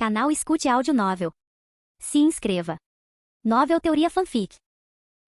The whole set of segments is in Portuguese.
Canal Escute Áudio Novel. Se inscreva. Novel Teoria Fanfic.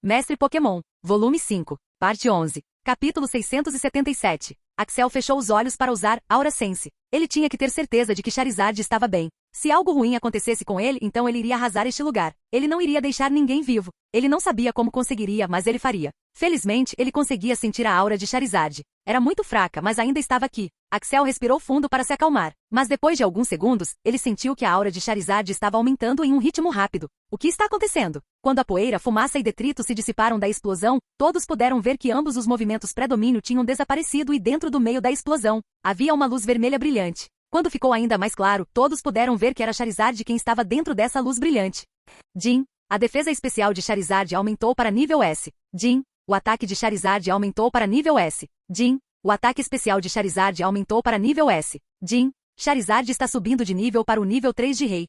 Mestre Pokémon, Volume 5, Parte 11, Capítulo 677. Axel fechou os olhos para usar Aura Sense. Ele tinha que ter certeza de que Charizard estava bem. Se algo ruim acontecesse com ele, então ele iria arrasar este lugar. Ele não iria deixar ninguém vivo. Ele não sabia como conseguiria, mas ele faria. Felizmente, ele conseguia sentir a aura de Charizard. Era muito fraca, mas ainda estava aqui. Axel respirou fundo para se acalmar. Mas depois de alguns segundos, ele sentiu que a aura de Charizard estava aumentando em um ritmo rápido. O que está acontecendo? Quando a poeira, fumaça e detrito se dissiparam da explosão, todos puderam ver que ambos os movimentos pré-domínio tinham desaparecido e dentro do meio da explosão, havia uma luz vermelha brilhante. Quando ficou ainda mais claro, todos puderam ver que era Charizard quem estava dentro dessa luz brilhante. Jin, a defesa especial de Charizard aumentou para nível S. Jin, o ataque de Charizard aumentou para nível S. Jin, o ataque especial de Charizard aumentou para nível S. Jin, Charizard está subindo de nível para o nível 3 de Rei.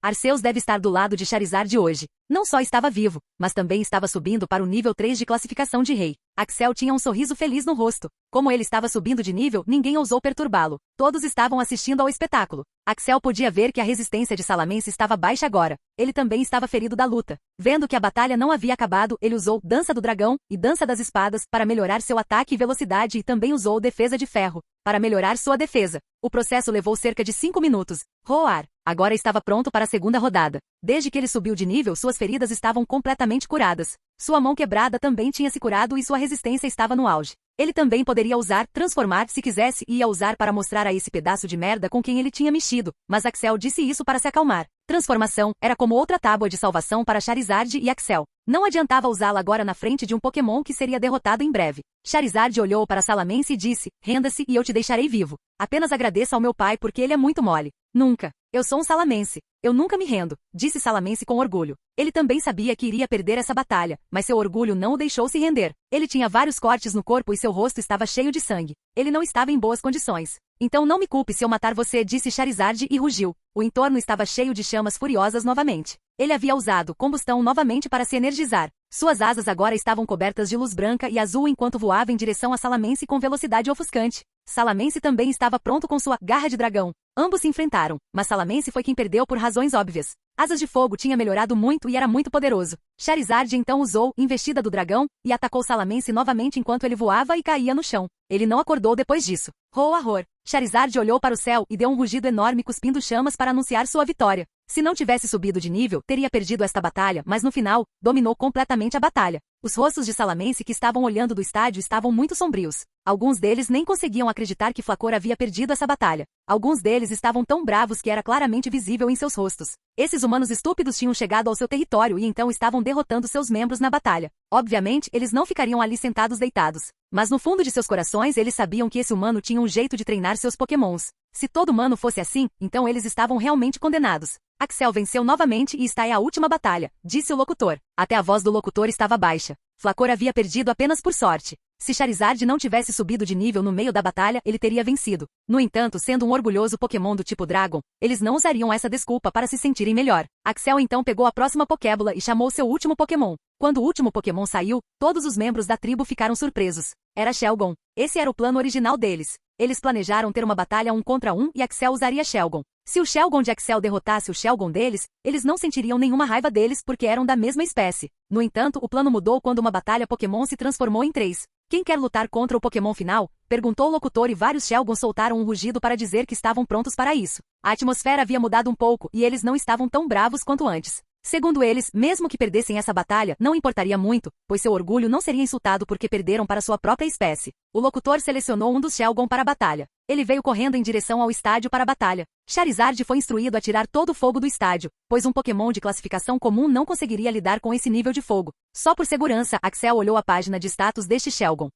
Arceus deve estar do lado de Charizard hoje. Não só estava vivo, mas também estava subindo para o nível 3 de classificação de Rei. Axel tinha um sorriso feliz no rosto. Como ele estava subindo de nível, ninguém ousou perturbá-lo. Todos estavam assistindo ao espetáculo. Axel podia ver que a resistência de Salamence estava baixa agora. Ele também estava ferido da luta. Vendo que a batalha não havia acabado, ele usou Dança do Dragão e Dança das Espadas para melhorar seu ataque e velocidade e também usou Defesa de Ferro para melhorar sua defesa. O processo levou cerca de 5 minutos. Roar. Agora estava pronto para a segunda rodada. Desde que ele subiu de nível, suas feridas estavam completamente curadas. Sua mão quebrada também tinha se curado e sua resistência estava no auge. Ele também poderia usar Transformar se quisesse e ia usar para mostrar a esse pedaço de merda com quem ele tinha mexido, mas Axel disse isso para se acalmar. Transformação era como outra tábua de salvação para Charizard e Axel. Não adiantava usá-la agora na frente de um Pokémon que seria derrotado em breve. Charizard olhou para Salamence e disse, renda-se e eu te deixarei vivo. Apenas agradeça ao meu pai porque ele é muito mole. Nunca. Eu sou um Salamence. Eu nunca me rendo, disse Salamence com orgulho. Ele também sabia que iria perder essa batalha, mas seu orgulho não o deixou se render. Ele tinha vários cortes no corpo e seu rosto estava cheio de sangue. Ele não estava em boas condições. Então não me culpe se eu matar você, disse Charizard e rugiu. O entorno estava cheio de chamas furiosas novamente. Ele havia usado combustão novamente para se energizar. Suas asas agora estavam cobertas de luz branca e azul enquanto voava em direção a Salamence com velocidade ofuscante. Salamence também estava pronto com sua garra de dragão. Ambos se enfrentaram, mas Salamence foi quem perdeu por razões óbvias. Asas de Fogo tinha melhorado muito e era muito poderoso. Charizard então usou Investida do Dragão e atacou Salamence novamente enquanto ele voava e caía no chão. Ele não acordou depois disso. Roar. Charizard olhou para o céu e deu um rugido enorme cuspindo chamas para anunciar sua vitória. Se não tivesse subido de nível, teria perdido esta batalha, mas no final, dominou completamente a batalha. Os rostos de Salamence que estavam olhando do estádio estavam muito sombrios. Alguns deles nem conseguiam acreditar que Flacor havia perdido essa batalha. Alguns deles estavam tão bravos que era claramente visível em seus rostos. Esses humanos estúpidos tinham chegado ao seu território e então estavam derrotando seus membros na batalha. Obviamente, eles não ficariam ali sentados deitados. Mas no fundo de seus corações eles sabiam que esse humano tinha um jeito de treinar seus pokémons. Se todo humano fosse assim, então eles estavam realmente condenados. Axel venceu novamente e está é a última batalha, disse o locutor. Até a voz do locutor estava baixa. Flacor havia perdido apenas por sorte. Se Charizard não tivesse subido de nível no meio da batalha, ele teria vencido. No entanto, sendo um orgulhoso Pokémon do tipo Dragon, eles não usariam essa desculpa para se sentirem melhor. Axel então pegou a próxima Pokébola e chamou seu último Pokémon. Quando o último Pokémon saiu, todos os membros da tribo ficaram surpresos. Era Shelgon. Esse era o plano original deles. Eles planejaram ter uma batalha 1 contra 1 e Axel usaria Shelgon. Se o Shelgon de Axel derrotasse o Shelgon deles, eles não sentiriam nenhuma raiva deles porque eram da mesma espécie. No entanto, o plano mudou quando uma batalha Pokémon se transformou em 3. Quem quer lutar contra o Pokémon final? Perguntou o locutor e vários Shelgons soltaram um rugido para dizer que estavam prontos para isso. A atmosfera havia mudado um pouco e eles não estavam tão bravos quanto antes. Segundo eles, mesmo que perdessem essa batalha, não importaria muito, pois seu orgulho não seria insultado porque perderam para sua própria espécie. O locutor selecionou um dos Shelgon para a batalha. Ele veio correndo em direção ao estádio para a batalha. Charizard foi instruído a tirar todo o fogo do estádio, pois um Pokémon de classificação comum não conseguiria lidar com esse nível de fogo. Só por segurança, Axel olhou a página de status deste Shelgon.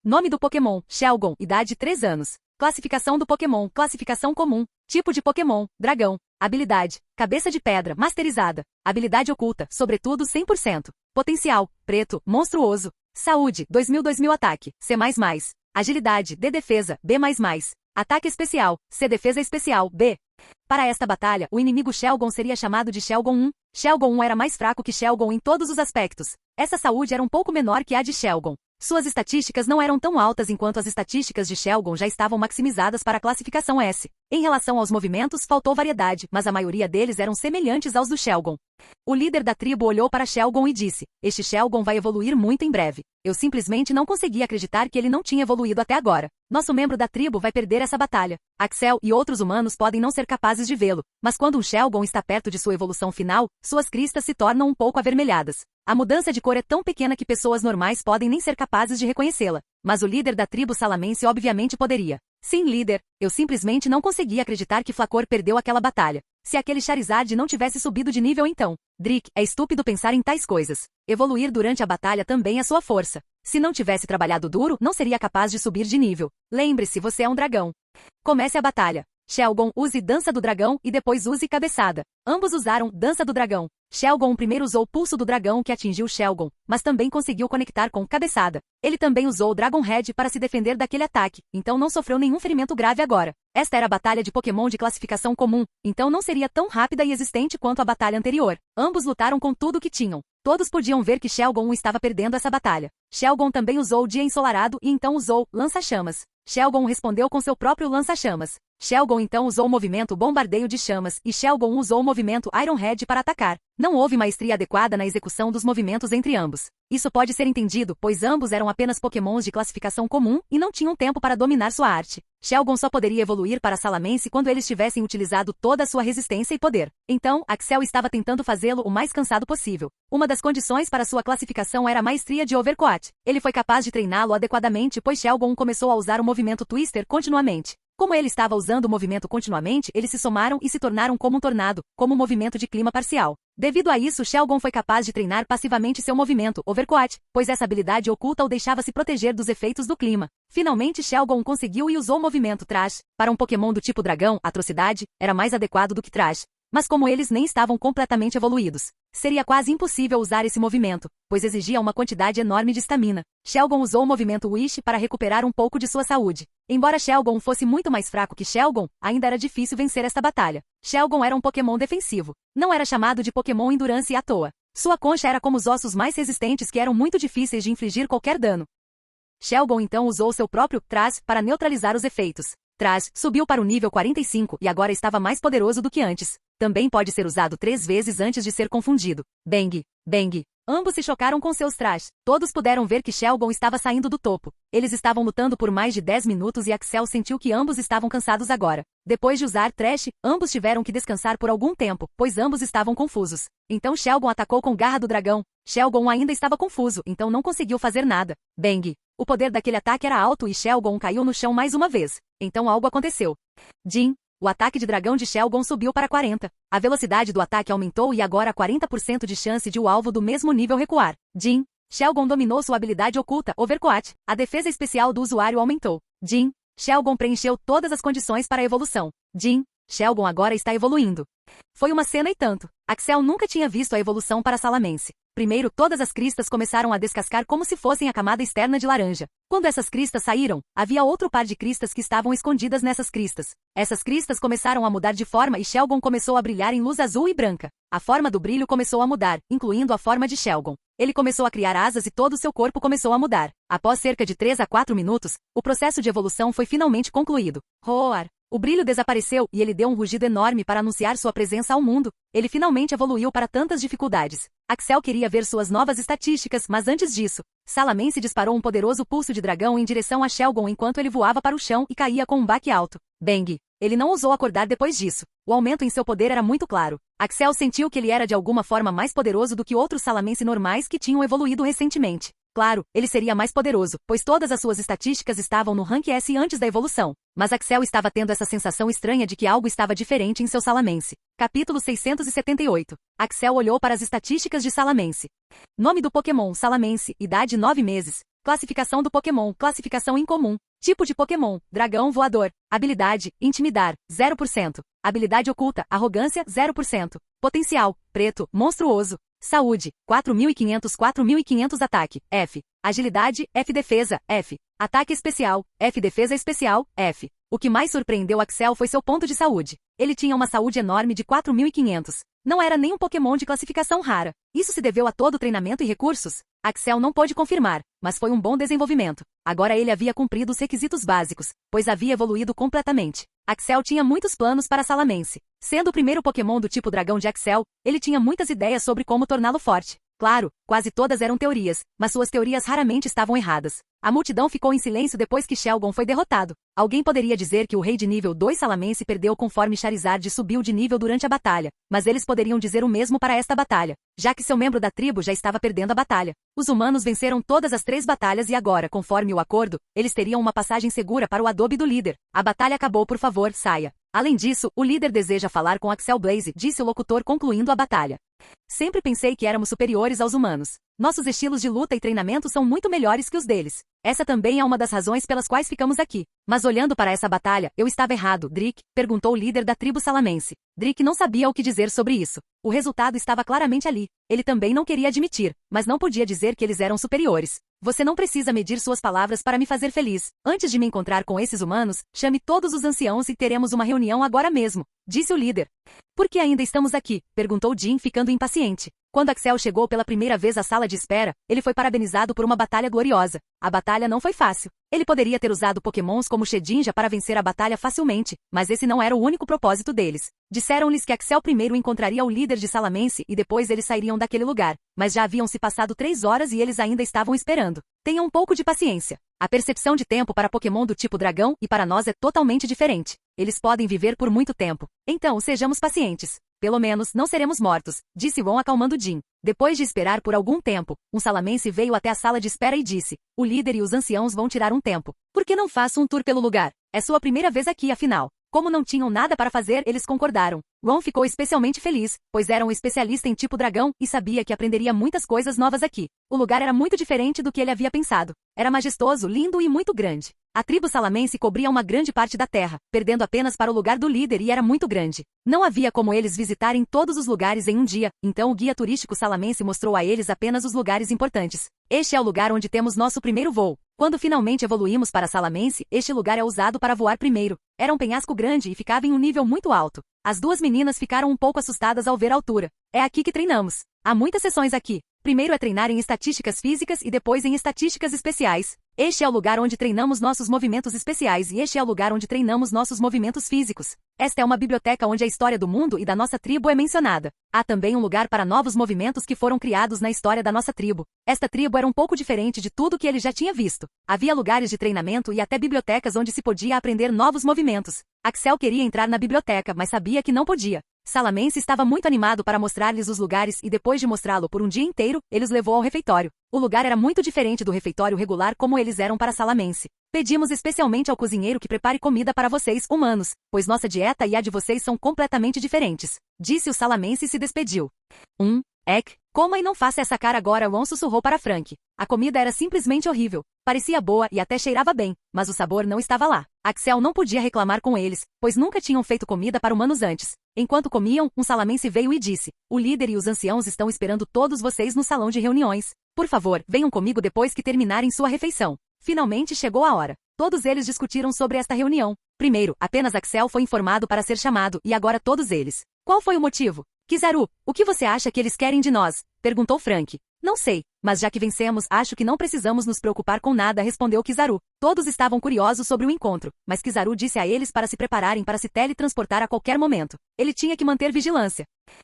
Nome do Pokémon, Shelgon, idade 3 anos. Classificação do Pokémon, classificação comum. Tipo de Pokémon, dragão. Habilidade, cabeça de pedra, masterizada. Habilidade oculta, sobretudo 100%. Potencial, preto, monstruoso. Saúde, 2000 ataque, C++. Agilidade, D defesa, B++. Ataque especial, C defesa especial, B. Para esta batalha, o inimigo Shelgon seria chamado de Shelgon 1. Shelgon 1 era mais fraco que Shelgon em todos os aspectos. Essa saúde era um pouco menor que a de Shelgon. Suas estatísticas não eram tão altas enquanto as estatísticas de Shelgon já estavam maximizadas para a classificação S. Em relação aos movimentos, faltou variedade, mas a maioria deles eram semelhantes aos do Shelgon. O líder da tribo olhou para Shelgon e disse: este Shelgon vai evoluir muito em breve. Eu simplesmente não conseguia acreditar que ele não tinha evoluído até agora. Nosso membro da tribo vai perder essa batalha. Axel e outros humanos podem não ser capazes de vê-lo, mas quando um Shelgon está perto de sua evolução final, suas cristas se tornam um pouco avermelhadas. A mudança de cor é tão pequena que pessoas normais podem nem ser capazes de reconhecê-la. Mas o líder da tribo salamense obviamente poderia. Sim, líder, eu simplesmente não conseguia acreditar que Flacor perdeu aquela batalha. Se aquele Charizard não tivesse subido de nível então. Drick, é estúpido pensar em tais coisas. Evoluir durante a batalha também é sua força. Se não tivesse trabalhado duro, não seria capaz de subir de nível. Lembre-se, você é um dragão. Comece a batalha. Shelgon, use Dança do Dragão e depois use Cabeçada. Ambos usaram Dança do Dragão. Shelgon primeiro usou Pulso do Dragão que atingiu Shelgon, mas também conseguiu conectar com Cabeçada. Ele também usou Dragon Head para se defender daquele ataque, então não sofreu nenhum ferimento grave agora. Esta era a batalha de Pokémon de classificação comum, então não seria tão rápida e existente quanto a batalha anterior. Ambos lutaram com tudo o que tinham. Todos podiam ver que Shelgon estava perdendo essa batalha. Shelgon também usou Dia Ensolarado e então usou Lança-Chamas. Shelgon respondeu com seu próprio Lança-Chamas. Shelgon então usou o movimento Bombardeio de Chamas e Shelgon usou o movimento Iron Head para atacar. Não houve maestria adequada na execução dos movimentos entre ambos. Isso pode ser entendido, pois ambos eram apenas pokémons de classificação comum e não tinham tempo para dominar sua arte. Shelgon só poderia evoluir para Salamense quando eles tivessem utilizado toda a sua resistência e poder. Então, Axel estava tentando fazê-lo o mais cansado possível. Uma das condições para sua classificação era a maestria de Overcoat. Ele foi capaz de treiná-lo adequadamente, pois Shelgon começou a usar o movimento Twister continuamente. Como ele estava usando o movimento continuamente, eles se somaram e se tornaram como um tornado, como um movimento de clima parcial. Devido a isso, Shelgon foi capaz de treinar passivamente seu movimento Overcoat, pois essa habilidade oculta o deixava se proteger dos efeitos do clima. Finalmente, Shelgon conseguiu e usou o movimento Trash. Para um Pokémon do tipo dragão, Atrocidade, era mais adequado do que Trash. Mas como eles nem estavam completamente evoluídos, seria quase impossível usar esse movimento, pois exigia uma quantidade enorme de estamina. Shelgon usou o movimento Wish para recuperar um pouco de sua saúde. Embora Shelgon fosse muito mais fraco que Shelgon, ainda era difícil vencer esta batalha. Shelgon era um Pokémon defensivo. Não era chamado de Pokémon Endurance à toa. Sua concha era como os ossos mais resistentes que eram muito difíceis de infligir qualquer dano. Shelgon então usou seu próprio Trash para neutralizar os efeitos. Trash subiu para o nível 45 e agora estava mais poderoso do que antes. Também pode ser usado 3 vezes antes de ser confundido. Bang, bang. Ambos se chocaram com seus Trash. Todos puderam ver que Shelgon estava saindo do topo. Eles estavam lutando por mais de 10 minutos e Axel sentiu que ambos estavam cansados agora. Depois de usar Trash, ambos tiveram que descansar por algum tempo, pois ambos estavam confusos. Então Shelgon atacou com Garra do Dragão. Shelgon ainda estava confuso, então não conseguiu fazer nada. Bang. O poder daquele ataque era alto e Shelgon caiu no chão mais uma vez. Então algo aconteceu. Jin. O ataque de dragão de Shelgon subiu para 40. A velocidade do ataque aumentou e agora há 40% de chance de o alvo do mesmo nível recuar. Jin. Shelgon dominou sua habilidade oculta, Overcoat. A defesa especial do usuário aumentou. Jin. Shelgon preencheu todas as condições para a evolução. Jin. Shelgon agora está evoluindo. Foi uma cena e tanto. Axel nunca tinha visto a evolução para Salamense. Primeiro, todas as cristas começaram a descascar como se fossem a camada externa de laranja. Quando essas cristas saíram, havia outro par de cristas que estavam escondidas nessas cristas. Essas cristas começaram a mudar de forma e Shelgon começou a brilhar em luz azul e branca. A forma do brilho começou a mudar, incluindo a forma de Shelgon. Ele começou a criar asas e todo o seu corpo começou a mudar. Após cerca de 3 a 4 minutos, o processo de evolução foi finalmente concluído. Roar! O brilho desapareceu e ele deu um rugido enorme para anunciar sua presença ao mundo. Ele finalmente evoluiu para tantas dificuldades. Axel queria ver suas novas estatísticas, mas antes disso, Salamense disparou um poderoso pulso de dragão em direção a Shelgon enquanto ele voava para o chão e caía com um baque alto. Bang! Ele não ousou acordar depois disso. O aumento em seu poder era muito claro. Axel sentiu que ele era de alguma forma mais poderoso do que outros Salamense normais que tinham evoluído recentemente. Claro, ele seria mais poderoso, pois todas as suas estatísticas estavam no rank S antes da evolução. Mas Axel estava tendo essa sensação estranha de que algo estava diferente em seu Salamense. Capítulo 678. Axel olhou para as estatísticas de Salamense. Nome do Pokémon, Salamense, idade 9 meses. Classificação do Pokémon, classificação incomum. Tipo de Pokémon, dragão voador. Habilidade, intimidar, 0%. Habilidade oculta, arrogância, 0%. Potencial, preto, monstruoso. Saúde, 4.500 ataque, F. Agilidade, F defesa, F. Ataque especial, F defesa especial, F. O que mais surpreendeu Axel foi seu ponto de saúde. Ele tinha uma saúde enorme de 4.500. Não era nem um Pokémon de classificação rara. Isso se deveu a todo o treinamento e recursos? Axel não pôde confirmar, mas foi um bom desenvolvimento. Agora ele havia cumprido os requisitos básicos, pois havia evoluído completamente. Axel tinha muitos planos para Salamence. Sendo o primeiro Pokémon do tipo dragão de Axel, ele tinha muitas ideias sobre como torná-lo forte. Claro, quase todas eram teorias, mas suas teorias raramente estavam erradas. A multidão ficou em silêncio depois que Shelgon foi derrotado. Alguém poderia dizer que o rei de nível 2 Salamence perdeu conforme Charizard subiu de nível durante a batalha, mas eles poderiam dizer o mesmo para esta batalha, já que seu membro da tribo já estava perdendo a batalha. Os humanos venceram todas as 3 batalhas e agora, conforme o acordo, eles teriam uma passagem segura para o adobe do líder. A batalha acabou, por favor, saia. Além disso, o líder deseja falar com Axel Blaze, disse o locutor concluindo a batalha. Sempre pensei que éramos superiores aos humanos. Nossos estilos de luta e treinamento são muito melhores que os deles. Essa também é uma das razões pelas quais ficamos aqui. Mas olhando para essa batalha, eu estava errado, Drick, perguntou o líder da tribo Salamence. Drick não sabia o que dizer sobre isso. O resultado estava claramente ali. Ele também não queria admitir, mas não podia dizer que eles eram superiores. Você não precisa medir suas palavras para me fazer feliz. Antes de me encontrar com esses humanos, chame todos os anciãos e teremos uma reunião agora mesmo, disse o líder. Por que ainda estamos aqui? Perguntou Jim, ficando impaciente. Quando Axel chegou pela primeira vez à sala de espera, ele foi parabenizado por uma batalha gloriosa. A batalha não foi fácil. Ele poderia ter usado pokémons como Shedinja para vencer a batalha facilmente, mas esse não era o único propósito deles. Disseram-lhes que Axel primeiro encontraria o líder de Salamence e depois eles sairiam daquele lugar, mas já haviam se passado 3 horas e eles ainda estavam esperando. Tenha um pouco de paciência. A percepção de tempo para Pokémon do tipo dragão e para nós é totalmente diferente. Eles podem viver por muito tempo. Então, sejamos pacientes. Pelo menos, não seremos mortos, disse Ron acalmando Jim. Depois de esperar por algum tempo, um Salamence veio até a sala de espera e disse, o líder e os anciãos vão tirar um tempo. Por que não faça um tour pelo lugar? É sua primeira vez aqui, afinal. Como não tinham nada para fazer, eles concordaram. Ron ficou especialmente feliz, pois era um especialista em tipo dragão e sabia que aprenderia muitas coisas novas aqui. O lugar era muito diferente do que ele havia pensado. Era majestoso, lindo e muito grande. A tribo Salamence cobria uma grande parte da terra, perdendo apenas para o lugar do líder e era muito grande. Não havia como eles visitarem todos os lugares em um dia, então o guia turístico Salamence mostrou a eles apenas os lugares importantes. Este é o lugar onde temos nosso primeiro voo. Quando finalmente evoluímos para Salamence, este lugar é usado para voar primeiro. Era um penhasco grande e ficava em um nível muito alto. As 2 meninas ficaram um pouco assustadas ao ver a altura. É aqui que treinamos. Há muitas sessões aqui. Primeiro é treinar em estatísticas físicas e depois em estatísticas especiais. Este é o lugar onde treinamos nossos movimentos especiais e este é o lugar onde treinamos nossos movimentos físicos. Esta é uma biblioteca onde a história do mundo e da nossa tribo é mencionada. Há também um lugar para novos movimentos que foram criados na história da nossa tribo. Esta tribo era um pouco diferente de tudo que ele já tinha visto. Havia lugares de treinamento e até bibliotecas onde se podia aprender novos movimentos. Axel queria entrar na biblioteca, mas sabia que não podia. Salamence estava muito animado para mostrar-lhes os lugares e depois de mostrá-lo por um dia inteiro, ele os levou ao refeitório. O lugar era muito diferente do refeitório regular como eles eram para Salamence. Pedimos especialmente ao cozinheiro que prepare comida para vocês, humanos, pois nossa dieta e a de vocês são completamente diferentes. Disse o Salamence e se despediu. Coma e não faça essa cara agora, Ron sussurrou para Frank. A comida era simplesmente horrível. Parecia boa e até cheirava bem, mas o sabor não estava lá. Axel não podia reclamar com eles, pois nunca tinham feito comida para humanos antes. Enquanto comiam, um Salamence veio e disse, o líder e os anciãos estão esperando todos vocês no salão de reuniões. Por favor, venham comigo depois que terminarem sua refeição. Finalmente chegou a hora. Todos eles discutiram sobre esta reunião. Primeiro, apenas Axel foi informado para ser chamado e agora todos eles. Qual foi o motivo? Kizaru, o que você acha que eles querem de nós? Perguntou Frank. Não sei, mas já que vencemos, acho que não precisamos nos preocupar com nada, respondeu Kizaru. Todos estavam curiosos sobre o encontro, mas Kizaru disse a eles para se prepararem para se teletransportar a qualquer momento. Ele tinha que manter vigilância.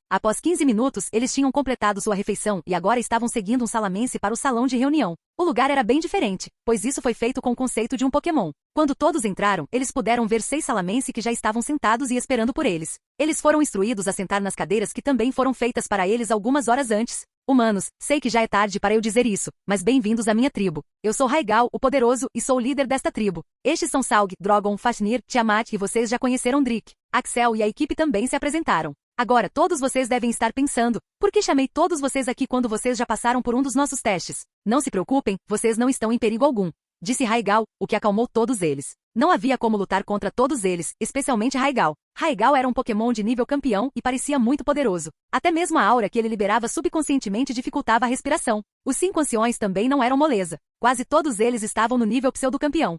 Após 15 minutos, eles tinham completado sua refeição e agora estavam seguindo um Salamence para o salão de reunião. O lugar era bem diferente, pois isso foi feito com o conceito de um Pokémon. Quando todos entraram, eles puderam ver 6 Salamence que já estavam sentados e esperando por eles. Eles foram instruídos a sentar nas cadeiras que também foram feitas para eles algumas horas antes. Humanos, sei que já é tarde para eu dizer isso, mas bem-vindos à minha tribo. Eu sou Raigal, o poderoso, e sou o líder desta tribo. Estes são Salg, Drogon, Fafnir, Tiamat e vocês já conheceram Drick. Axel e a equipe também se apresentaram. Agora todos vocês devem estar pensando, por que chamei todos vocês aqui quando vocês já passaram por um dos nossos testes? Não se preocupem, vocês não estão em perigo algum. Disse Raigal, o que acalmou todos eles. Não havia como lutar contra todos eles, especialmente Raigal. Raigal era um Pokémon de nível campeão e parecia muito poderoso. Até mesmo a aura que ele liberava subconscientemente dificultava a respiração. Os 5 anciões também não eram moleza. Quase todos eles estavam no nível pseudo-campeão.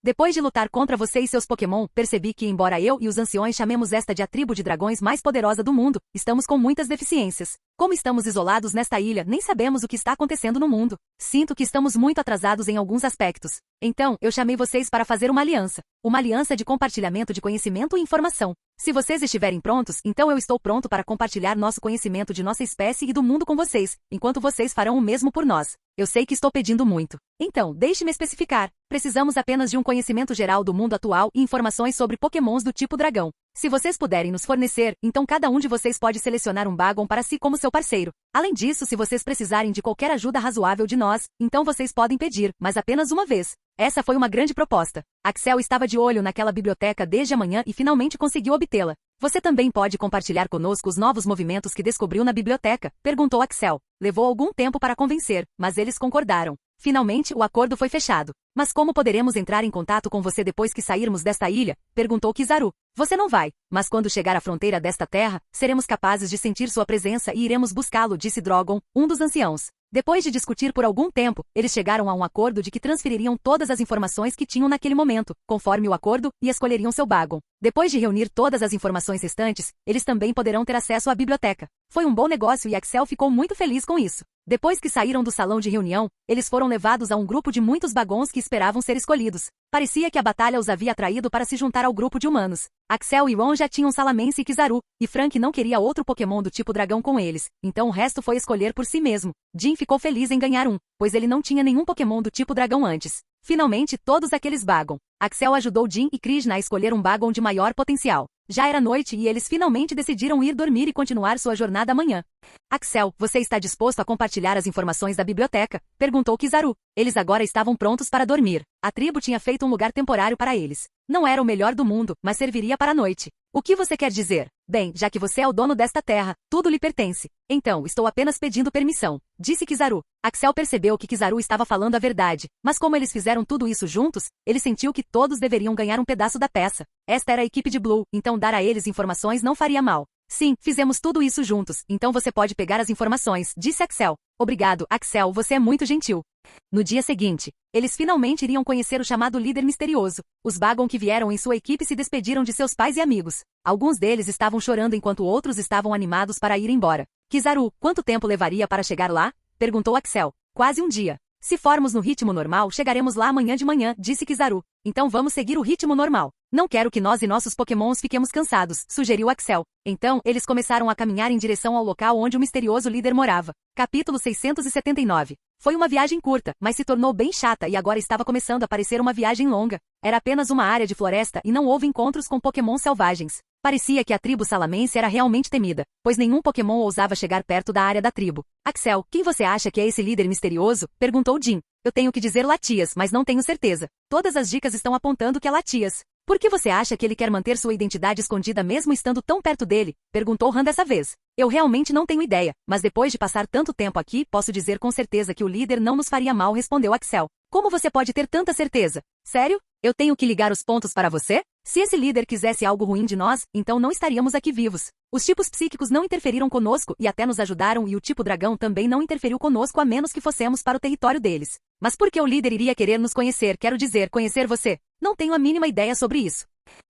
Depois de lutar contra você e seus Pokémon, percebi que, embora eu e os anciões chamemos esta de a tribo de dragões mais poderosa do mundo, estamos com muitas deficiências. Como estamos isolados nesta ilha, nem sabemos o que está acontecendo no mundo. Sinto que estamos muito atrasados em alguns aspectos. Então, eu chamei vocês para fazer uma aliança. Uma aliança de compartilhamento de conhecimento e informação. Se vocês estiverem prontos, então eu estou pronto para compartilhar nosso conhecimento de nossa espécie e do mundo com vocês, enquanto vocês farão o mesmo por nós. Eu sei que estou pedindo muito. Então, deixe-me especificar. Precisamos apenas de um conhecimento geral do mundo atual e informações sobre Pokémons do tipo dragão. Se vocês puderem nos fornecer, então cada um de vocês pode selecionar um Bagon para si como seu parceiro. Além disso, se vocês precisarem de qualquer ajuda razoável de nós, então vocês podem pedir, mas apenas uma vez. Essa foi uma grande proposta. Axel estava de olho naquela biblioteca desde a manhã e finalmente conseguiu obtê-la. Você também pode compartilhar conosco os novos movimentos que descobriu na biblioteca? Perguntou Axel. Levou algum tempo para convencer, mas eles concordaram. Finalmente, o acordo foi fechado. Mas como poderemos entrar em contato com você depois que sairmos desta ilha? Perguntou Kizaru. Você não vai, mas quando chegar à fronteira desta terra, seremos capazes de sentir sua presença e iremos buscá-lo, disse Drogon, um dos anciãos. Depois de discutir por algum tempo, eles chegaram a um acordo de que transfeririam todas as informações que tinham naquele momento, conforme o acordo, e escolheriam seu Bagon. Depois de reunir todas as informações restantes, eles também poderão ter acesso à biblioteca. Foi um bom negócio e Axel ficou muito feliz com isso. Depois que saíram do salão de reunião, eles foram levados a um grupo de muitos Bagons que esperavam ser escolhidos. Parecia que a batalha os havia atraído para se juntar ao grupo de humanos. Axel e Ron já tinham Salamence e Kizaru, e Frank não queria outro Pokémon do tipo dragão com eles, então o resto foi escolher por si mesmo. Jim ficou feliz em ganhar um, pois ele não tinha nenhum Pokémon do tipo dragão antes. Finalmente, todos aqueles Bagon. Axel ajudou Jim e Krishna a escolher um Bagon de maior potencial. Já era noite e eles finalmente decidiram ir dormir e continuar sua jornada amanhã. Axel, você está disposto a compartilhar as informações da biblioteca? Perguntou Kizaru. Eles agora estavam prontos para dormir. A tribo tinha feito um lugar temporário para eles. Não era o melhor do mundo, mas serviria para a noite. O que você quer dizer? Bem, já que você é o dono desta terra, tudo lhe pertence. Então, estou apenas pedindo permissão, disse Kizaru. Axel percebeu que Kizaru estava falando a verdade, mas como eles fizeram tudo isso juntos, ele sentiu que todos deveriam ganhar um pedaço da peça. Esta era a equipe de Blue, então dar a eles informações não faria mal. Sim, fizemos tudo isso juntos, então você pode pegar as informações, disse Axel. Obrigado, Axel, você é muito gentil. No dia seguinte, eles finalmente iriam conhecer o chamado líder misterioso. Os Bagon que vieram em sua equipe se despediram de seus pais e amigos. Alguns deles estavam chorando enquanto outros estavam animados para ir embora. Kizaru, quanto tempo levaria para chegar lá? Perguntou Axel. Quase um dia. Se formos no ritmo normal, chegaremos lá amanhã de manhã, disse Kizaru. Então vamos seguir o ritmo normal. Não quero que nós e nossos Pokémons fiquemos cansados, sugeriu Axel. Então, eles começaram a caminhar em direção ao local onde o misterioso líder morava. Capítulo 679. Foi uma viagem curta, mas se tornou bem chata e agora estava começando a parecer uma viagem longa. Era apenas uma área de floresta e não houve encontros com Pokémon selvagens. Parecia que a tribo Salamence era realmente temida, pois nenhum Pokémon ousava chegar perto da área da tribo. Axel, quem você acha que é esse líder misterioso? Perguntou Jim. Eu tenho que dizer Latias, mas não tenho certeza. Todas as dicas estão apontando que é Latias. Por que você acha que ele quer manter sua identidade escondida mesmo estando tão perto dele? Perguntou Han dessa vez. Eu realmente não tenho ideia, mas depois de passar tanto tempo aqui, posso dizer com certeza que o líder não nos faria mal, respondeu Axel. Como você pode ter tanta certeza? Sério? Eu tenho que ligar os pontos para você? Se esse líder quisesse algo ruim de nós, então não estaríamos aqui vivos. Os tipos psíquicos não interferiram conosco e até nos ajudaram e o tipo dragão também não interferiu conosco a menos que fossemos para o território deles. Mas por que o líder iria querer nos conhecer, quero dizer, conhecer você? Não tenho a mínima ideia sobre isso.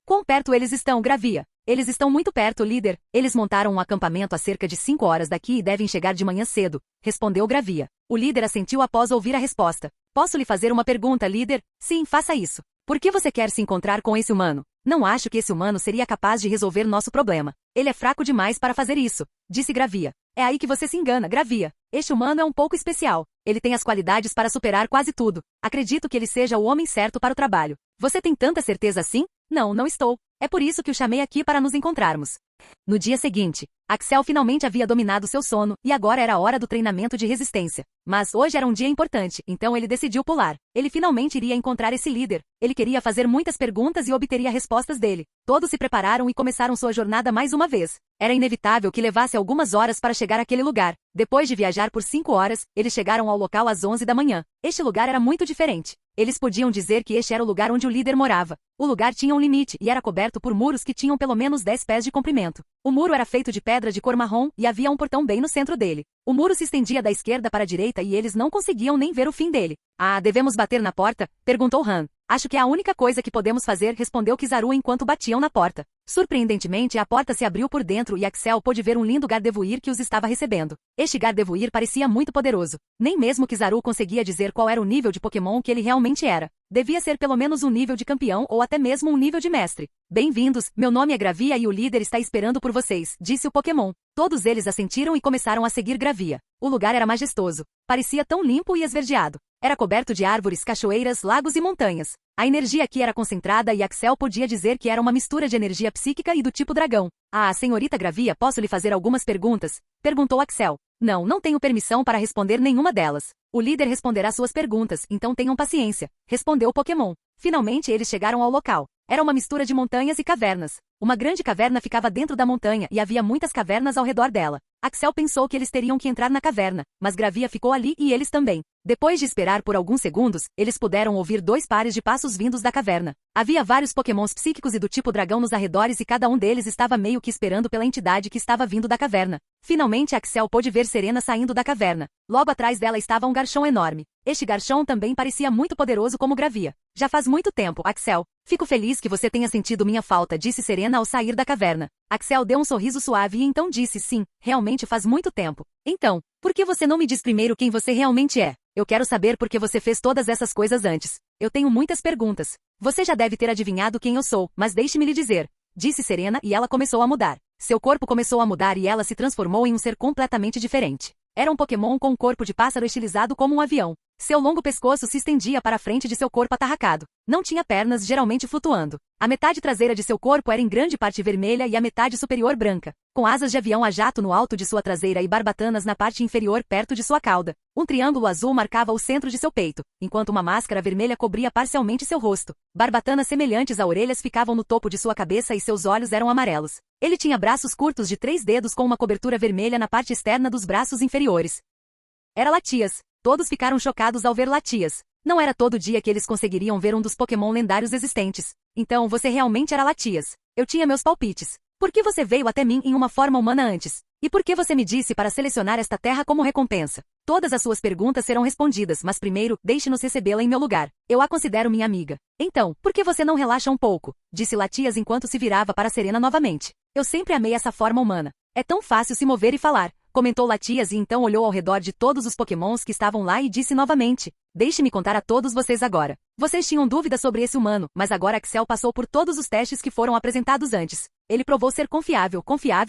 Quão perto eles estão, Gravia? Eles estão muito perto, líder. Eles montaram um acampamento a cerca de 5 horas daqui e devem chegar de manhã cedo, respondeu Gravia. O líder assentiu após ouvir a resposta. Posso lhe fazer uma pergunta, líder? Sim, faça isso. Por que você quer se encontrar com esse humano? Não acho que esse humano seria capaz de resolver nosso problema. Ele é fraco demais para fazer isso, disse Gravia. É aí que você se engana, Gravia. Este humano é um pouco especial. Ele tem as qualidades para superar quase tudo. Acredito que ele seja o homem certo para o trabalho. Você tem tanta certeza assim? Não, não estou. É por isso que o chamei aqui para nos encontrarmos. No dia seguinte, Axel finalmente havia dominado seu sono, e agora era a hora do treinamento de resistência. Mas hoje era um dia importante, então ele decidiu pular. Ele finalmente iria encontrar esse líder. Ele queria fazer muitas perguntas e obteria respostas dele. Todos se prepararam e começaram sua jornada mais uma vez. Era inevitável que levasse algumas horas para chegar àquele lugar. Depois de viajar por 5 horas, eles chegaram ao local às 11 da manhã. Este lugar era muito diferente. Eles podiam dizer que este era o lugar onde o líder morava. O lugar tinha um limite e era coberto por muros que tinham pelo menos 10 pés de comprimento. O muro era feito de pedra de cor marrom e havia um portão bem no centro dele. O muro se estendia da esquerda para a direita e eles não conseguiam nem ver o fim dele. Ah, devemos bater na porta? Perguntou Han. Acho que é a única coisa que podemos fazer, respondeu Kizaru enquanto batiam na porta. Surpreendentemente, a porta se abriu por dentro e Axel pôde ver um lindo Gardevoir que os estava recebendo. Este Gardevoir parecia muito poderoso. Nem mesmo Kizaru conseguia dizer qual era o nível de Pokémon que ele realmente era. Devia ser pelo menos um nível de campeão ou até mesmo um nível de mestre. Bem-vindos, meu nome é Gravia e o líder está esperando por vocês, disse o Pokémon. Todos eles assentiram e começaram a seguir Gravia. O lugar era majestoso. Parecia tão limpo e esverdeado. Era coberto de árvores, cachoeiras, lagos e montanhas. A energia aqui era concentrada e Axel podia dizer que era uma mistura de energia psíquica e do tipo dragão. Ah, senhorita Gravia, posso lhe fazer algumas perguntas? Perguntou Axel. Não tenho permissão para responder nenhuma delas. O líder responderá suas perguntas, então tenham paciência, respondeu o Pokémon. Finalmente eles chegaram ao local. Era uma mistura de montanhas e cavernas. Uma grande caverna ficava dentro da montanha e havia muitas cavernas ao redor dela. Axel pensou que eles teriam que entrar na caverna, mas Gravia ficou ali e eles também. Depois de esperar por alguns segundos, eles puderam ouvir 2 pares de passos vindos da caverna. Havia vários pokémons psíquicos e do tipo dragão nos arredores e cada um deles estava meio que esperando pela entidade que estava vindo da caverna. Finalmente Axel pôde ver Serena saindo da caverna. Logo atrás dela estava um garchão enorme. Este garchão também parecia muito poderoso como Gravia. Já faz muito tempo, Axel. Fico feliz que você tenha sentido minha falta, disse Serena ao sair da caverna. Axel deu um sorriso suave e então disse sim, realmente faz muito tempo. Então, por que você não me diz primeiro quem você realmente é? Eu quero saber por que você fez todas essas coisas antes. Eu tenho muitas perguntas. Você já deve ter adivinhado quem eu sou, mas deixe-me lhe dizer, disse Serena e ela começou a mudar. Seu corpo começou a mudar e ela se transformou em um ser completamente diferente. Era um Pokémon com um corpo de pássaro estilizado como um avião. Seu longo pescoço se estendia para a frente de seu corpo atarracado. Não tinha pernas, geralmente flutuando. A metade traseira de seu corpo era em grande parte vermelha e a metade superior branca, com asas de avião a jato no alto de sua traseira e barbatanas na parte inferior perto de sua cauda. Um triângulo azul marcava o centro de seu peito, enquanto uma máscara vermelha cobria parcialmente seu rosto. Barbatanas semelhantes a orelhas ficavam no topo de sua cabeça e seus olhos eram amarelos. Ele tinha braços curtos de 3 dedos com uma cobertura vermelha na parte externa dos braços inferiores. Era Latias. Todos ficaram chocados ao ver Latias. Não era todo dia que eles conseguiriam ver um dos Pokémon lendários existentes. Então você realmente era Latias. Eu tinha meus palpites. Por que você veio até mim em uma forma humana antes? E por que você me disse para selecionar esta terra como recompensa? Todas as suas perguntas serão respondidas, mas primeiro, deixe-nos recebê-la em meu lugar. Eu a considero minha amiga. Então, por que você não relaxa um pouco? Disse Latias enquanto se virava para Serena novamente. Eu sempre amei essa forma humana. É tão fácil se mover e falar. Comentou Latias e então olhou ao redor de todos os Pokémons que estavam lá e disse novamente. Deixe-me contar a todos vocês agora. Vocês tinham dúvidas sobre esse humano, mas agora Axel passou por todos os testes que foram apresentados antes. Ele provou ser confiável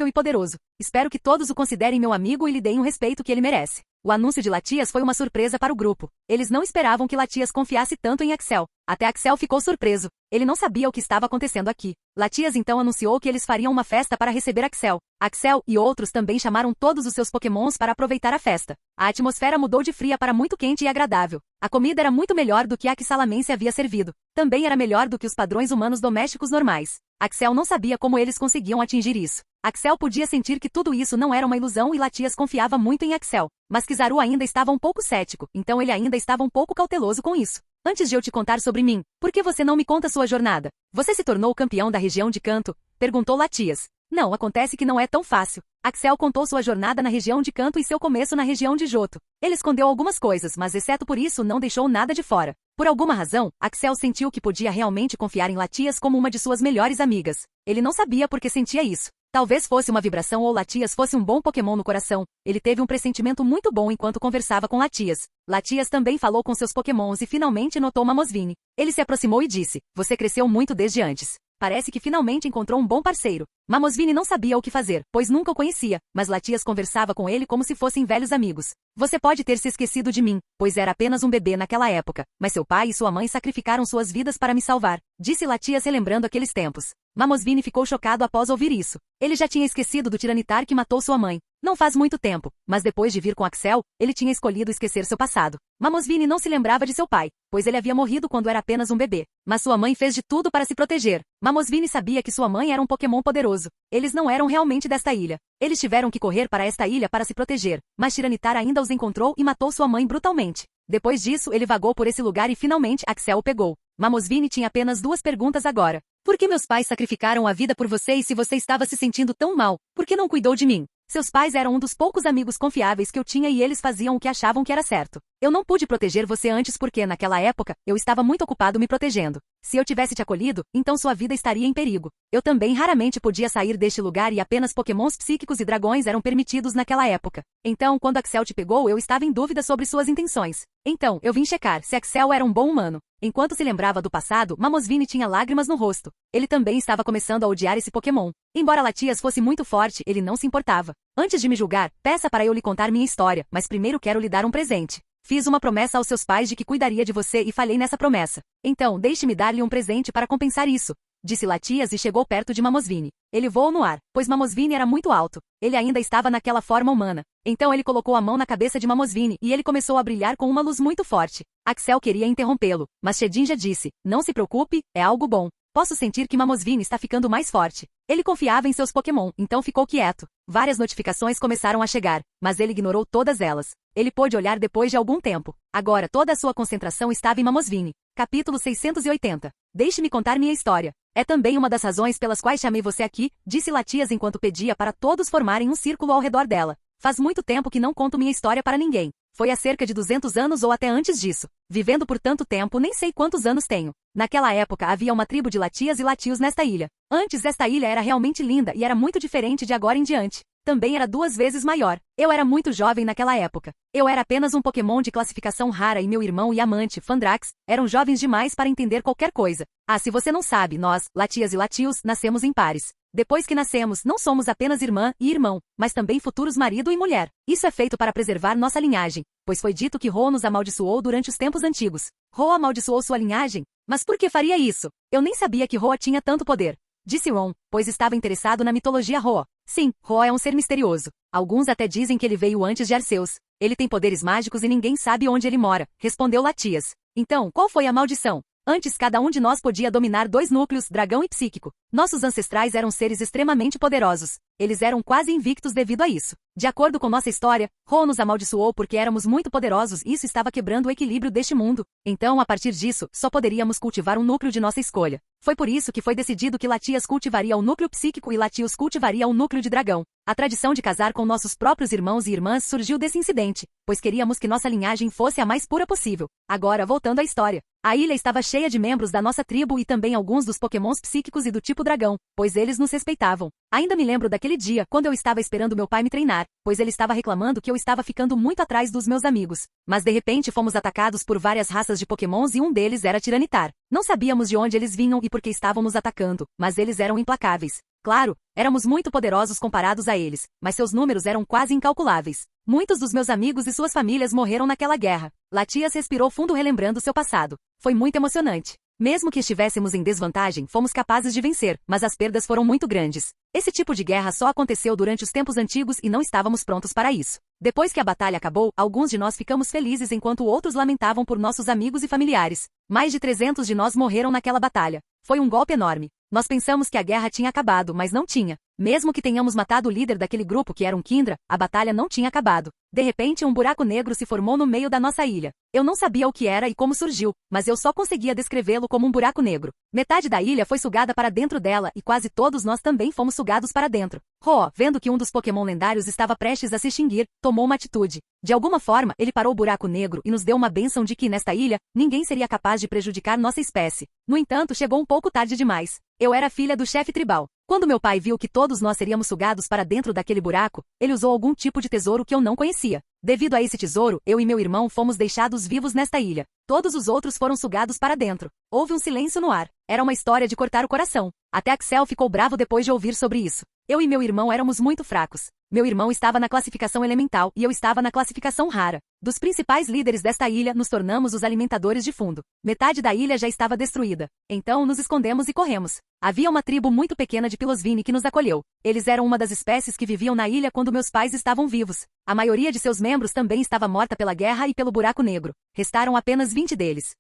e poderoso. Espero que todos o considerem meu amigo e lhe deem o respeito que ele merece. O anúncio de Latias foi uma surpresa para o grupo. Eles não esperavam que Latias confiasse tanto em Axel. Até Axel ficou surpreso. Ele não sabia o que estava acontecendo aqui. Latias então anunciou que eles fariam uma festa para receber Axel. Axel e outros também chamaram todos os seus Pokémons para aproveitar a festa. A atmosfera mudou de fria para muito quente e agradável. A comida era muito melhor do que a que Salamence havia servido. Também era melhor do que os padrões humanos domésticos normais. Axel não sabia como eles conseguiam atingir isso. Axel podia sentir que tudo isso não era uma ilusão e Latias confiava muito em Axel. Mas Kizaru ainda estava um pouco cético, então ele ainda estava um pouco cauteloso com isso. Antes de eu te contar sobre mim, por que você não me conta sua jornada? Você se tornou campeão da região de Kanto? Perguntou Latias. Não, acontece que não é tão fácil. Axel contou sua jornada na região de Kanto e seu começo na região de Johto. Ele escondeu algumas coisas, mas exceto por isso não deixou nada de fora. Por alguma razão, Axel sentiu que podia realmente confiar em Latias como uma de suas melhores amigas. Ele não sabia por que sentia isso. Talvez fosse uma vibração ou Latias fosse um bom Pokémon no coração. Ele teve um pressentimento muito bom enquanto conversava com Latias. Latias também falou com seus Pokémons e finalmente notou Mamosvine. Ele se aproximou e disse, você cresceu muito desde antes. Parece que finalmente encontrou um bom parceiro. Mamosvine não sabia o que fazer, pois nunca o conhecia, mas Latias conversava com ele como se fossem velhos amigos. Você pode ter se esquecido de mim, pois era apenas um bebê naquela época, mas seu pai e sua mãe sacrificaram suas vidas para me salvar, disse Latias relembrando aqueles tempos. Mamosvine ficou chocado após ouvir isso. Ele já tinha esquecido do Tiranitar que matou sua mãe. Não faz muito tempo, mas depois de vir com Axel, ele tinha escolhido esquecer seu passado. Mamosvine não se lembrava de seu pai, pois ele havia morrido quando era apenas um bebê. Mas sua mãe fez de tudo para se proteger. Mamosvine sabia que sua mãe era um Pokémon poderoso. Eles não eram realmente desta ilha. Eles tiveram que correr para esta ilha para se proteger, mas Tiranitar ainda os encontrou e matou sua mãe brutalmente. Depois disso, ele vagou por esse lugar e finalmente Axel o pegou. Mamosvine tinha apenas 2 perguntas agora. Por que meus pais sacrificaram a vida por você e se você estava se sentindo tão mal, por que não cuidou de mim? Seus pais eram um dos poucos amigos confiáveis que eu tinha e eles faziam o que achavam que era certo. Eu não pude proteger você antes porque, naquela época, eu estava muito ocupado me protegendo. Se eu tivesse te acolhido, então sua vida estaria em perigo. Eu também raramente podia sair deste lugar e apenas pokémons psíquicos e dragões eram permitidos naquela época. Então, quando Axel te pegou, eu estava em dúvida sobre suas intenções. Então, eu vim checar se Axel era um bom humano. Enquanto se lembrava do passado, Mamosvine tinha lágrimas no rosto. Ele também estava começando a odiar esse Pokémon. Embora Latias fosse muito forte, ele não se importava. Antes de me julgar, peça para eu lhe contar minha história, mas primeiro quero lhe dar um presente. Fiz uma promessa aos seus pais de que cuidaria de você e falhei nessa promessa. Então, deixe-me dar-lhe um presente para compensar isso, disse Latias e chegou perto de Mamosvine. Ele voou no ar, pois Mamosvine era muito alto. Ele ainda estava naquela forma humana. Então ele colocou a mão na cabeça de Mamosvine e ele começou a brilhar com uma luz muito forte. Axel queria interrompê-lo, mas Shedinja disse, não se preocupe, é algo bom. Posso sentir que Mamosvine está ficando mais forte. Ele confiava em seus Pokémon, então ficou quieto. Várias notificações começaram a chegar, mas ele ignorou todas elas. Ele pôde olhar depois de algum tempo. Agora toda a sua concentração estava em Mamosvine. Capítulo 680. Deixe-me contar minha história. É também uma das razões pelas quais chamei você aqui, disse Latias enquanto pedia para todos formarem um círculo ao redor dela. Faz muito tempo que não conto minha história para ninguém. Foi há cerca de 200 anos ou até antes disso. Vivendo por tanto tempo, nem sei quantos anos tenho. Naquela época havia uma tribo de Latias e Latios nesta ilha. Antes esta ilha era realmente linda e era muito diferente de agora em diante. Também era 2 vezes maior. Eu era muito jovem naquela época. Eu era apenas um Pokémon de classificação rara e meu irmão e amante, Fandrax, eram jovens demais para entender qualquer coisa. Ah, se você não sabe, nós, Latias e Latios, nascemos em pares. Depois que nascemos, não somos apenas irmã e irmão, mas também futuros marido e mulher. Isso é feito para preservar nossa linhagem, pois foi dito que Ho nos amaldiçoou durante os tempos antigos. Ho amaldiçoou sua linhagem? Mas por que faria isso? Eu nem sabia que Ho tinha tanto poder. Disse Ron, pois estava interessado na mitologia Ho. Sim, Ho é um ser misterioso. Alguns até dizem que ele veio antes de Arceus. Ele tem poderes mágicos e ninguém sabe onde ele mora, respondeu Latias. Então, qual foi a maldição? Antes cada um de nós podia dominar 2 núcleos, dragão e psíquico. Nossos ancestrais eram seres extremamente poderosos. Eles eram quase invictos devido a isso. De acordo com nossa história, Ho nos amaldiçoou porque éramos muito poderosos e isso estava quebrando o equilíbrio deste mundo. Então, a partir disso, só poderíamos cultivar um núcleo de nossa escolha. Foi por isso que foi decidido que Latias cultivaria o núcleo psíquico e Latios cultivaria o núcleo de dragão. A tradição de casar com nossos próprios irmãos e irmãs surgiu desse incidente, pois queríamos que nossa linhagem fosse a mais pura possível. Agora, voltando à história. A ilha estava cheia de membros da nossa tribo e também alguns dos pokémons psíquicos e do tipo dragão, pois eles nos respeitavam. Ainda me lembro daquele dia, quando eu estava esperando meu pai me treinar, pois ele estava reclamando que eu estava ficando muito atrás dos meus amigos. Mas de repente fomos atacados por várias raças de pokémons e um deles era Tiranitar. Não sabíamos de onde eles vinham e por que estavam nos atacando, mas eles eram implacáveis. Claro, éramos muito poderosos comparados a eles, mas seus números eram quase incalculáveis. Muitos dos meus amigos e suas famílias morreram naquela guerra. Latias respirou fundo relembrando seu passado. Foi muito emocionante. Mesmo que estivéssemos em desvantagem, fomos capazes de vencer, mas as perdas foram muito grandes. Esse tipo de guerra só aconteceu durante os tempos antigos e não estávamos prontos para isso. Depois que a batalha acabou, alguns de nós ficamos felizes enquanto outros lamentavam por nossos amigos e familiares. Mais de 300 de nós morreram naquela batalha. Foi um golpe enorme. Nós pensamos que a guerra tinha acabado, mas não tinha. Mesmo que tenhamos matado o líder daquele grupo que era um Kindra, a batalha não tinha acabado. De repente um buraco negro se formou no meio da nossa ilha. Eu não sabia o que era e como surgiu, mas eu só conseguia descrevê-lo como um buraco negro. Metade da ilha foi sugada para dentro dela e quase todos nós também fomos sugados para dentro. Ho, vendo que um dos Pokémon lendários estava prestes a se extinguir, tomou uma atitude. De alguma forma, ele parou o buraco negro e nos deu uma bênção de que, nesta ilha, ninguém seria capaz de prejudicar nossa espécie. No entanto, chegou um pouco tarde demais. Eu era filha do chefe tribal. Quando meu pai viu que todos nós seríamos sugados para dentro daquele buraco, ele usou algum tipo de tesouro que eu não conhecia. Devido a esse tesouro, eu e meu irmão fomos deixados vivos nesta ilha. Todos os outros foram sugados para dentro. Houve um silêncio no ar. Era uma história de cortar o coração. Até Axel ficou bravo depois de ouvir sobre isso. Eu e meu irmão éramos muito fracos. Meu irmão estava na classificação elemental e eu estava na classificação rara. Dos principais líderes desta ilha, nos tornamos os alimentadores de fundo. Metade da ilha já estava destruída. Então nos escondemos e corremos. Havia uma tribo muito pequena de Pilosvine que nos acolheu. Eles eram uma das espécies que viviam na ilha quando meus pais estavam vivos. A maioria de seus membros também estava morta pela guerra e pelo buraco negro. Restaram apenas 20 deles.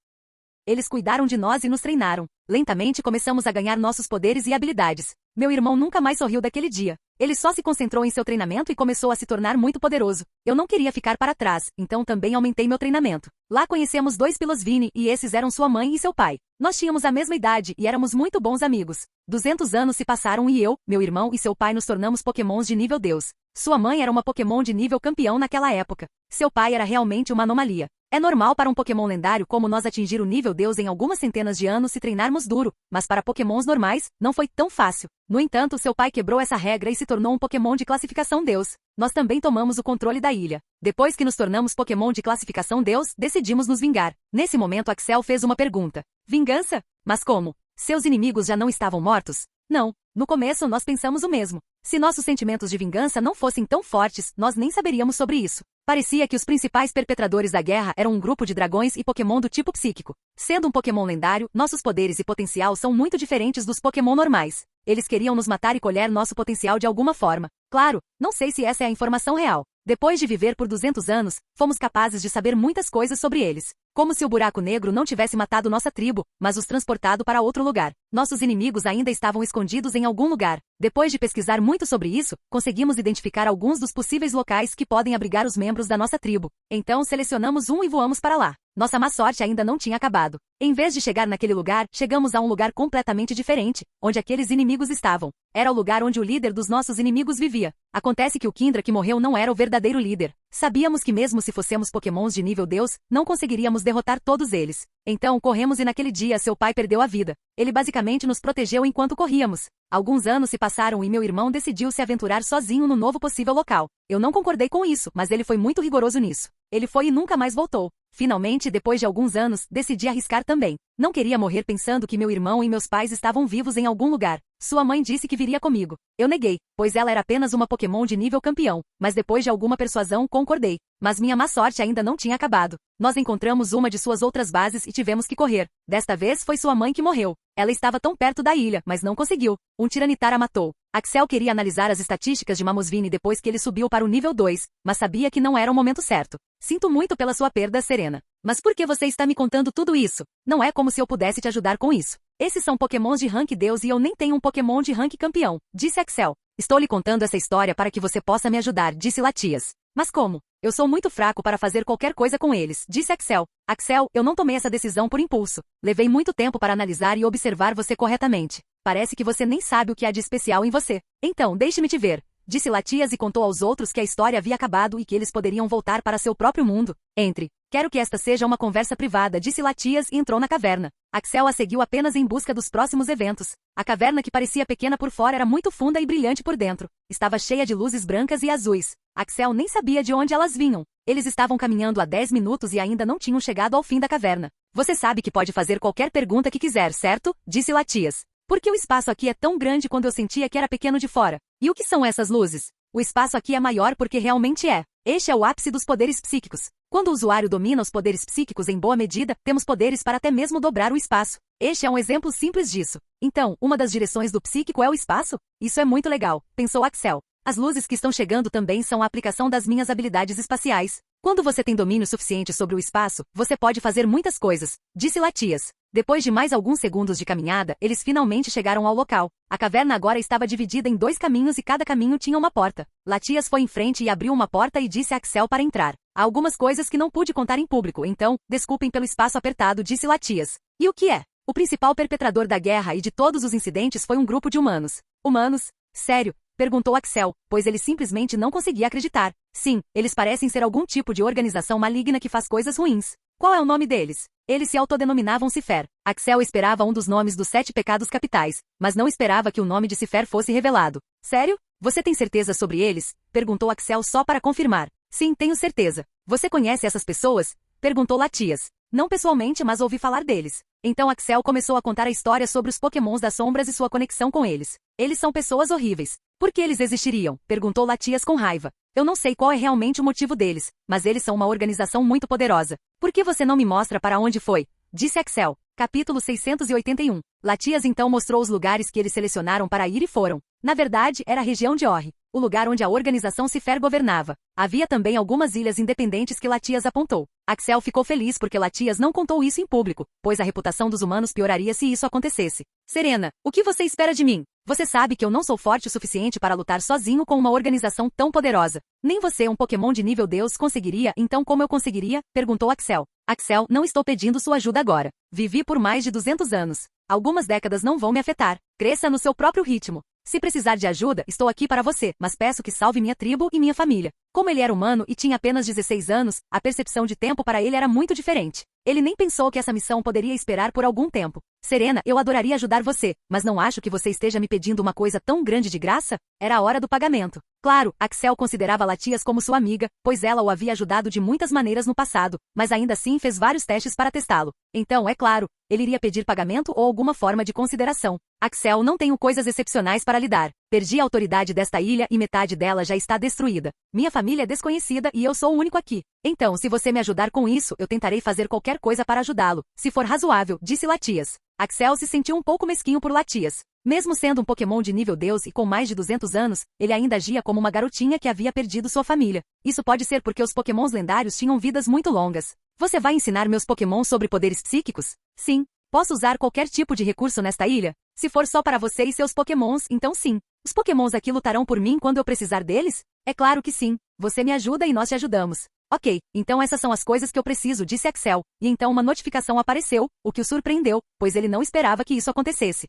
Eles cuidaram de nós e nos treinaram. Lentamente começamos a ganhar nossos poderes e habilidades. Meu irmão nunca mais sorriu daquele dia. Ele só se concentrou em seu treinamento e começou a se tornar muito poderoso. Eu não queria ficar para trás, então também aumentei meu treinamento. Lá conhecemos 2 Pilosvine e esses eram sua mãe e seu pai. Nós tínhamos a mesma idade e éramos muito bons amigos. 200 anos se passaram e eu, meu irmão e seu pai nos tornamos pokémons de nível Deus. Sua mãe era uma pokémon de nível campeão naquela época. Seu pai era realmente uma anomalia. É normal para um pokémon lendário como nós atingir o nível Deus em algumas centenas de anos se treinarmos duro, mas para pokémons normais, não foi tão fácil. No entanto, seu pai quebrou essa regra e se tornou um pokémon de classificação Deus. Nós também tomamos o controle da ilha. Depois que nos tornamos pokémon de classificação Deus, decidimos nos vingar. Nesse momento Axel fez uma pergunta. Vingança? Mas como? Seus inimigos já não estavam mortos? Não. No começo nós pensamos o mesmo. Se nossos sentimentos de vingança não fossem tão fortes, nós nem saberíamos sobre isso. Parecia que os principais perpetradores da guerra eram um grupo de dragões e Pokémon do tipo psíquico. Sendo um Pokémon lendário, nossos poderes e potencial são muito diferentes dos Pokémon normais. Eles queriam nos matar e colher nosso potencial de alguma forma. Claro, não sei se essa é a informação real. Depois de viver por 200 anos, fomos capazes de saber muitas coisas sobre eles. Como se o buraco negro não tivesse matado nossa tribo, mas os transportado para outro lugar. Nossos inimigos ainda estavam escondidos em algum lugar. Depois de pesquisar muito sobre isso, conseguimos identificar alguns dos possíveis locais que podem abrigar os membros da nossa tribo. Então selecionamos um e voamos para lá. Nossa má sorte ainda não tinha acabado. Em vez de chegar naquele lugar, chegamos a um lugar completamente diferente, onde aqueles inimigos estavam. Era o lugar onde o líder dos nossos inimigos vivia. Acontece que o Kindra que morreu não era o verdadeiro líder. Sabíamos que mesmo se fossemos pokémons de nível Deus, não conseguiríamos derrotar todos eles. Então corremos e naquele dia seu pai perdeu a vida. Ele basicamente nos protegeu enquanto corríamos. Alguns anos se passaram e meu irmão decidiu se aventurar sozinho no novo possível local. Eu não concordei com isso, mas ele foi muito rigoroso nisso. Ele foi e nunca mais voltou. Finalmente, depois de alguns anos, decidi arriscar também. Não queria morrer pensando que meu irmão e meus pais estavam vivos em algum lugar. Sua mãe disse que viria comigo. Eu neguei, pois ela era apenas uma Pokémon de nível campeão, mas depois de alguma persuasão concordei. Mas minha má sorte ainda não tinha acabado. Nós encontramos uma de suas outras bases e tivemos que correr. Desta vez foi sua mãe que morreu. Ela estava tão perto da ilha, mas não conseguiu. Um Tiranitar a matou. Axel queria analisar as estatísticas de Mamosvine depois que ele subiu para o nível 2, mas sabia que não era o momento certo. Sinto muito pela sua perda, Serena. Mas por que você está me contando tudo isso? Não é como se eu pudesse te ajudar com isso. Esses são pokémons de rank Deus e eu nem tenho um pokémon de rank campeão, disse Axel. Estou lhe contando essa história para que você possa me ajudar, disse Latias. Mas como? Eu sou muito fraco para fazer qualquer coisa com eles, disse Axel. Axel, eu não tomei essa decisão por impulso. Levei muito tempo para analisar e observar você corretamente. Parece que você nem sabe o que há de especial em você. Então, deixe-me te ver, disse Latias e contou aos outros que a história havia acabado e que eles poderiam voltar para seu próprio mundo. Entre. Quero que esta seja uma conversa privada, disse Latias e entrou na caverna. Axel a seguiu apenas em busca dos próximos eventos. A caverna que parecia pequena por fora era muito funda e brilhante por dentro. Estava cheia de luzes brancas e azuis. Axel nem sabia de onde elas vinham. Eles estavam caminhando há 10 minutos e ainda não tinham chegado ao fim da caverna. Você sabe que pode fazer qualquer pergunta que quiser, certo? Disse Latias. Por que o espaço aqui é tão grande quando eu sentia que era pequeno de fora? E o que são essas luzes? O espaço aqui é maior porque realmente é. Este é o ápice dos poderes psíquicos. Quando o usuário domina os poderes psíquicos em boa medida, temos poderes para até mesmo dobrar o espaço. Este é um exemplo simples disso. Então, uma das direções do psíquico é o espaço? Isso é muito legal, pensou Axel. As luzes que estão chegando também são a aplicação das minhas habilidades espaciais. Quando você tem domínio suficiente sobre o espaço, você pode fazer muitas coisas, disse Latias. Depois de mais alguns segundos de caminhada, eles finalmente chegaram ao local. A caverna agora estava dividida em 2 caminhos e cada caminho tinha uma porta. Latias foi em frente e abriu uma porta e disse a Axel para entrar. Há algumas coisas que não pude contar em público, então, desculpem pelo espaço apertado, disse Latias. E o que é? O principal perpetrador da guerra e de todos os incidentes foi um grupo de humanos. Humanos? Sério? Perguntou Axel, pois ele simplesmente não conseguia acreditar. Sim, eles parecem ser algum tipo de organização maligna que faz coisas ruins. Qual é o nome deles? Eles se autodenominavam Cifer. Axel esperava um dos nomes dos 7 pecados capitais, mas não esperava que o nome de Cifer fosse revelado. Sério? Você tem certeza sobre eles? Perguntou Axel só para confirmar. Sim, tenho certeza. Você conhece essas pessoas? Perguntou Latias. Não pessoalmente, mas ouvi falar deles. Então Axel começou a contar a história sobre os pokémons das sombras e sua conexão com eles. Eles são pessoas horríveis. Por que eles existiriam? Perguntou Latias com raiva. Eu não sei qual é realmente o motivo deles, mas eles são uma organização muito poderosa. Por que você não me mostra para onde foi? Disse Axel. Capítulo 681. Latias então mostrou os lugares que eles selecionaram para ir e foram. Na verdade, era a região de Orre, o lugar onde a organização Cifer governava. Havia também algumas ilhas independentes que Latias apontou. Axel ficou feliz porque Latias não contou isso em público, pois a reputação dos humanos pioraria se isso acontecesse. Serena, o que você espera de mim? Você sabe que eu não sou forte o suficiente para lutar sozinho com uma organização tão poderosa. Nem você, um Pokémon de nível Deus, conseguiria, então como eu conseguiria? Perguntou Axel. Axel, não estou pedindo sua ajuda agora. Vivi por mais de 200 anos. Algumas décadas não vão me afetar. Cresça no seu próprio ritmo. Se precisar de ajuda, estou aqui para você, mas peço que salve minha tribo e minha família. Como ele era humano e tinha apenas 16 anos, a percepção de tempo para ele era muito diferente. Ele nem pensou que essa missão poderia esperar por algum tempo. Serena, eu adoraria ajudar você, mas não acho que você esteja me pedindo uma coisa tão grande de graça? Era a hora do pagamento. Claro, Axel considerava Latias como sua amiga, pois ela o havia ajudado de muitas maneiras no passado, mas ainda assim fez vários testes para testá-lo. Então, é claro, ele iria pedir pagamento ou alguma forma de consideração. Axel, não tenho coisas excepcionais para lhe dar. Perdi a autoridade desta ilha e metade dela já está destruída. Minha família é desconhecida e eu sou o único aqui. Então, se você me ajudar com isso, eu tentarei fazer qualquer coisa para ajudá-lo, se for razoável, disse Latias. Axel se sentiu um pouco mesquinho por Latias. Mesmo sendo um Pokémon de nível Deus e com mais de 200 anos, ele ainda agia como uma garotinha que havia perdido sua família. Isso pode ser porque os Pokémons lendários tinham vidas muito longas. Você vai ensinar meus Pokémon sobre poderes psíquicos? Sim. Posso usar qualquer tipo de recurso nesta ilha? Se for só para você e seus Pokémons, então sim. Os Pokémons aqui lutarão por mim quando eu precisar deles? É claro que sim. Você me ajuda e nós te ajudamos. Ok, então essas são as coisas que eu preciso, disse Axel. E então uma notificação apareceu, o que o surpreendeu, pois ele não esperava que isso acontecesse.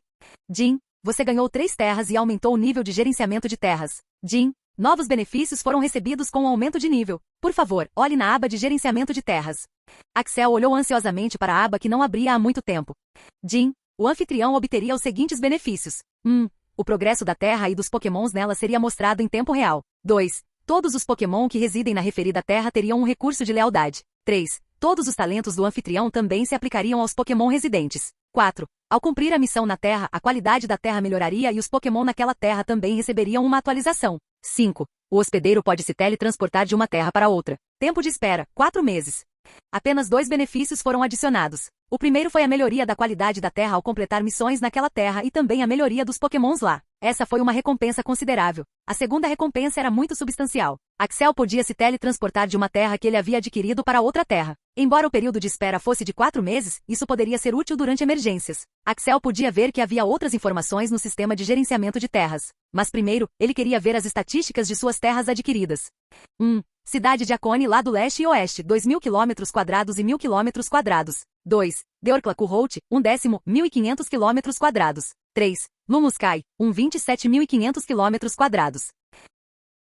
Jim, você ganhou 3 terras e aumentou o nível de gerenciamento de terras. Jim, novos benefícios foram recebidos com o aumento de nível. Por favor, olhe na aba de gerenciamento de terras. Axel olhou ansiosamente para a aba que não abria há muito tempo. Jim, o anfitrião obteria os seguintes benefícios. O progresso da Terra e dos Pokémons nela seria mostrado em tempo real. 2. Todos os Pokémon que residem na referida Terra teriam um recurso de lealdade. 3. Todos os talentos do anfitrião também se aplicariam aos Pokémon residentes. 4. Ao cumprir a missão na Terra, a qualidade da Terra melhoraria e os Pokémon naquela Terra também receberiam uma atualização. 5. O hospedeiro pode se teletransportar de uma terra para outra. Tempo de espera, 4 meses. Apenas 2 benefícios foram adicionados. O primeiro foi a melhoria da qualidade da Terra ao completar missões naquela Terra e também a melhoria dos Pokémons lá. Essa foi uma recompensa considerável. A segunda recompensa era muito substancial. Axel podia se teletransportar de uma terra que ele havia adquirido para outra terra. Embora o período de espera fosse de 4 meses, isso poderia ser útil durante emergências. Axel podia ver que havia outras informações no sistema de gerenciamento de terras. Mas primeiro, ele queria ver as estatísticas de suas terras adquiridas. Cidade de Akone, lado leste e oeste, 2.000 km² e 1.000 km². 2. Deorclacuhout, 1/100.500 km². 3. Lumuskai, 27.500 km².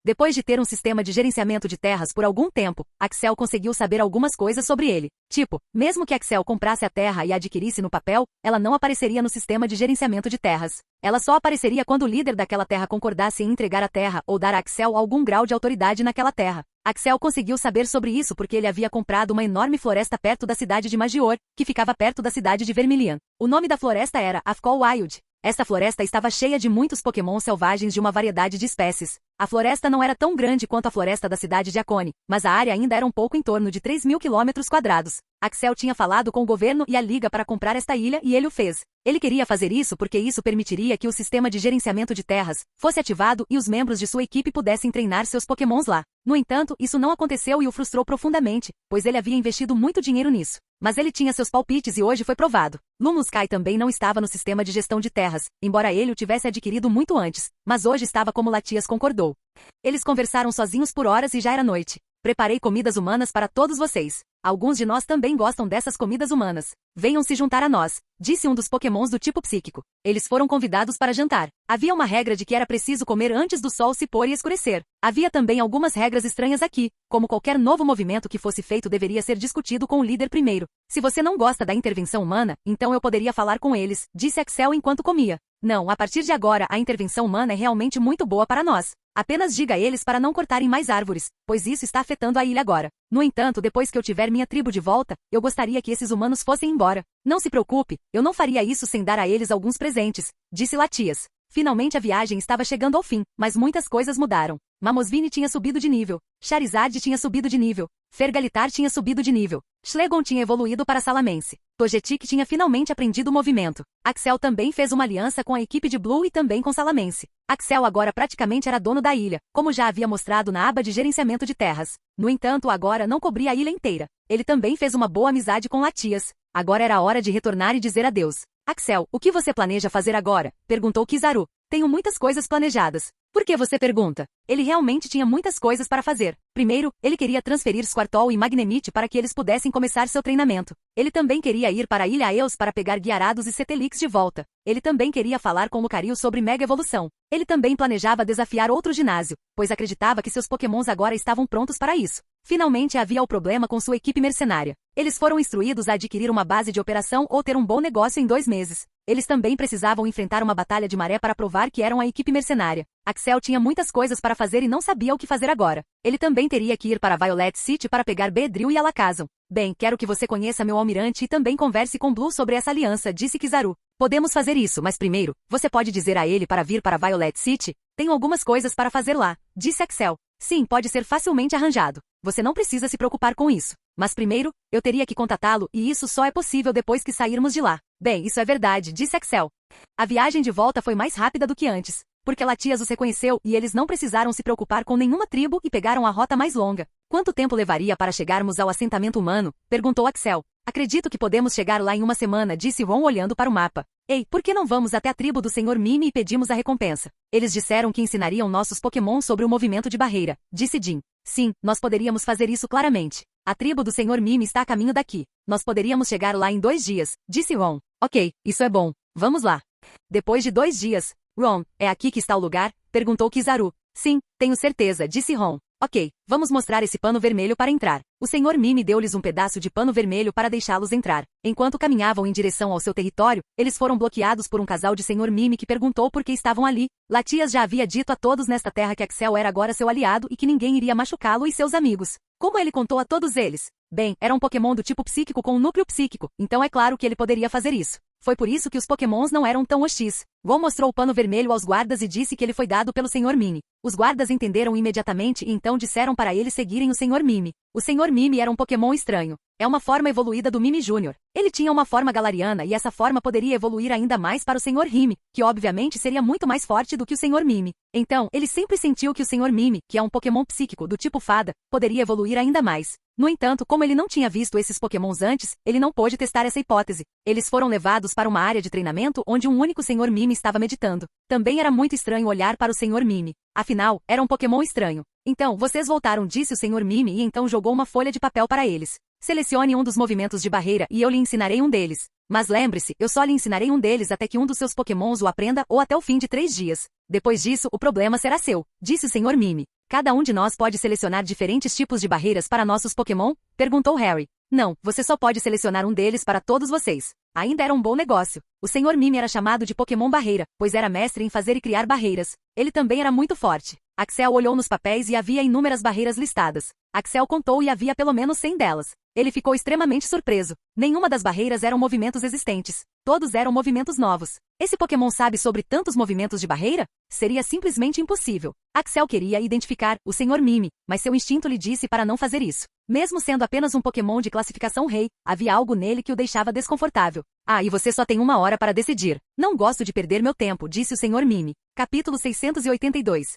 Depois de ter um sistema de gerenciamento de terras por algum tempo, Axel conseguiu saber algumas coisas sobre ele. Tipo, mesmo que Axel comprasse a terra e a adquirisse no papel, ela não apareceria no sistema de gerenciamento de terras. Ela só apareceria quando o líder daquela terra concordasse em entregar a terra ou dar a Axel algum grau de autoridade naquela terra. Axel conseguiu saber sobre isso porque ele havia comprado uma enorme floresta perto da cidade de Magior, que ficava perto da cidade de Vermilion. O nome da floresta era Afcol Wild. Esta floresta estava cheia de muitos Pokémon selvagens de uma variedade de espécies. A floresta não era tão grande quanto a floresta da cidade de Akone, mas a área ainda era um pouco em torno de 3.000 km². Axel tinha falado com o governo e a liga para comprar esta ilha e ele o fez. Ele queria fazer isso porque isso permitiria que o sistema de gerenciamento de terras fosse ativado e os membros de sua equipe pudessem treinar seus Pokémons lá. No entanto, isso não aconteceu e o frustrou profundamente, pois ele havia investido muito dinheiro nisso. Mas ele tinha seus palpites e hoje foi provado. Lumuskai também não estava no sistema de gestão de terras, embora ele o tivesse adquirido muito antes, mas hoje estava como Latias concordou. Eles conversaram sozinhos por horas e já era noite. Preparei comidas humanas para todos vocês. Alguns de nós também gostam dessas comidas humanas. Venham se juntar a nós, disse um dos Pokémons do tipo psíquico. Eles foram convidados para jantar. Havia uma regra de que era preciso comer antes do sol se pôr e escurecer. Havia também algumas regras estranhas aqui, como qualquer novo movimento que fosse feito deveria ser discutido com o líder primeiro. Se você não gosta da intervenção humana, então eu poderia falar com eles, disse Axel enquanto comia. Não, a partir de agora a intervenção humana é realmente muito boa para nós. Apenas diga a eles para não cortarem mais árvores, pois isso está afetando a ilha agora. No entanto, depois que eu tiver minha tribo de volta, eu gostaria que esses humanos fossem embora. Não se preocupe, eu não faria isso sem dar a eles alguns presentes, disse Latias. Finalmente a viagem estava chegando ao fim, mas muitas coisas mudaram. Mamosvine tinha subido de nível. Charizard tinha subido de nível. Fergalitar tinha subido de nível. Schlegon tinha evoluído para Salamense. Togetic tinha finalmente aprendido o movimento. Axel também fez uma aliança com a equipe de Blue e também com Salamense. Axel agora praticamente era dono da ilha, como já havia mostrado na aba de gerenciamento de terras. No entanto, agora não cobria a ilha inteira. Ele também fez uma boa amizade com Latias. Agora era a hora de retornar e dizer adeus. Axel, o que você planeja fazer agora? Perguntou Kizaru. Tenho muitas coisas planejadas. Por que você pergunta? Ele realmente tinha muitas coisas para fazer. Primeiro, ele queria transferir Squirtle e Magnemite para que eles pudessem começar seu treinamento. Ele também queria ir para a Ilha Eos para pegar Gyarados e Cetelix de volta. Ele também queria falar com Lucario sobre Mega Evolução. Ele também planejava desafiar outro ginásio, pois acreditava que seus Pokémons agora estavam prontos para isso. Finalmente havia o problema com sua equipe mercenária. Eles foram instruídos a adquirir uma base de operação ou ter um bom negócio em 2 meses. Eles também precisavam enfrentar uma batalha de maré para provar que eram a equipe mercenária. Axel tinha muitas coisas para fazer e não sabia o que fazer agora. Ele também teria que ir para Violet City para pegar Beedrill e Alakazam. Bem, quero que você conheça meu almirante e também converse com Blue sobre essa aliança, disse Kizaru. Podemos fazer isso, mas primeiro, você pode dizer a ele para vir para Violet City? Tenho algumas coisas para fazer lá, disse Axel. Sim, pode ser facilmente arranjado. Você não precisa se preocupar com isso. Mas primeiro, eu teria que contatá-lo e isso só é possível depois que sairmos de lá. Bem, isso é verdade, disse Axel. A viagem de volta foi mais rápida do que antes, porque Latias os reconheceu e eles não precisaram se preocupar com nenhuma tribo e pegaram a rota mais longa. Quanto tempo levaria para chegarmos ao assentamento humano? Perguntou Axel. Acredito que podemos chegar lá em 1 semana, disse Ron olhando para o mapa. Ei, por que não vamos até a tribo do Sr. Mime e pedimos a recompensa? Eles disseram que ensinariam nossos Pokémon sobre o movimento de barreira, disse Jim. Sim, nós poderíamos fazer isso claramente. A tribo do Sr. Mime está a caminho daqui. Nós poderíamos chegar lá em 2 dias, disse Ron. Ok, isso é bom. Vamos lá. Depois de 2 dias, Ron, é aqui que está o lugar? Perguntou Kizaru. Sim, tenho certeza, disse Ron. Ok, vamos mostrar esse pano vermelho para entrar. O Sr. Mime deu-lhes um pedaço de pano vermelho para deixá-los entrar. Enquanto caminhavam em direção ao seu território, eles foram bloqueados por um casal de Sr. Mime que perguntou por que estavam ali. Latias já havia dito a todos nesta terra que Axel era agora seu aliado e que ninguém iria machucá-lo e seus amigos. Como ele contou a todos eles? Bem, era um Pokémon do tipo psíquico com um núcleo psíquico, então é claro que ele poderia fazer isso. Foi por isso que os Pokémons não eram tão hostis. Gon mostrou o pano vermelho aos guardas e disse que ele foi dado pelo Sr. Mime. Os guardas entenderam imediatamente e então disseram para eles seguirem o Sr. Mime. O Sr. Mime era um Pokémon estranho. É uma forma evoluída do Mime Júnior. Ele tinha uma forma galariana e essa forma poderia evoluir ainda mais para o Sr. Rime, que obviamente seria muito mais forte do que o Sr. Mime. Então, ele sempre sentiu que o Sr. Mime, que é um Pokémon psíquico do tipo fada, poderia evoluir ainda mais. No entanto, como ele não tinha visto esses Pokémons antes, ele não pôde testar essa hipótese. Eles foram levados para uma área de treinamento onde um único Sr. Mime estava meditando. Também era muito estranho olhar para o Sr. Mime. Afinal, era um Pokémon estranho. Então, vocês voltaram, disse o Sr. Mime e então jogou uma folha de papel para eles. Selecione um dos movimentos de barreira e eu lhe ensinarei um deles. Mas lembre-se, eu só lhe ensinarei um deles até que um dos seus Pokémons o aprenda ou até o fim de 3 dias. Depois disso, o problema será seu, disse o Sr. Mime. Cada um de nós pode selecionar diferentes tipos de barreiras para nossos Pokémon? Perguntou Harry. Não, você só pode selecionar um deles para todos vocês. Ainda era um bom negócio. O Sr. Mime era chamado de Pokémon Barreira, pois era mestre em fazer e criar barreiras. Ele também era muito forte. Axel olhou nos papéis e havia inúmeras barreiras listadas. Axel contou e havia pelo menos 100 delas. Ele ficou extremamente surpreso. Nenhuma das barreiras eram movimentos existentes. Todos eram movimentos novos. Esse Pokémon sabe sobre tantos movimentos de barreira? Seria simplesmente impossível. Axel queria identificar o Sr. Mime, mas seu instinto lhe disse para não fazer isso. Mesmo sendo apenas um Pokémon de classificação rei, havia algo nele que o deixava desconfortável. Ah, e você só tem 1 hora para decidir. Não gosto de perder meu tempo, disse o Sr. Mime. Capítulo 682.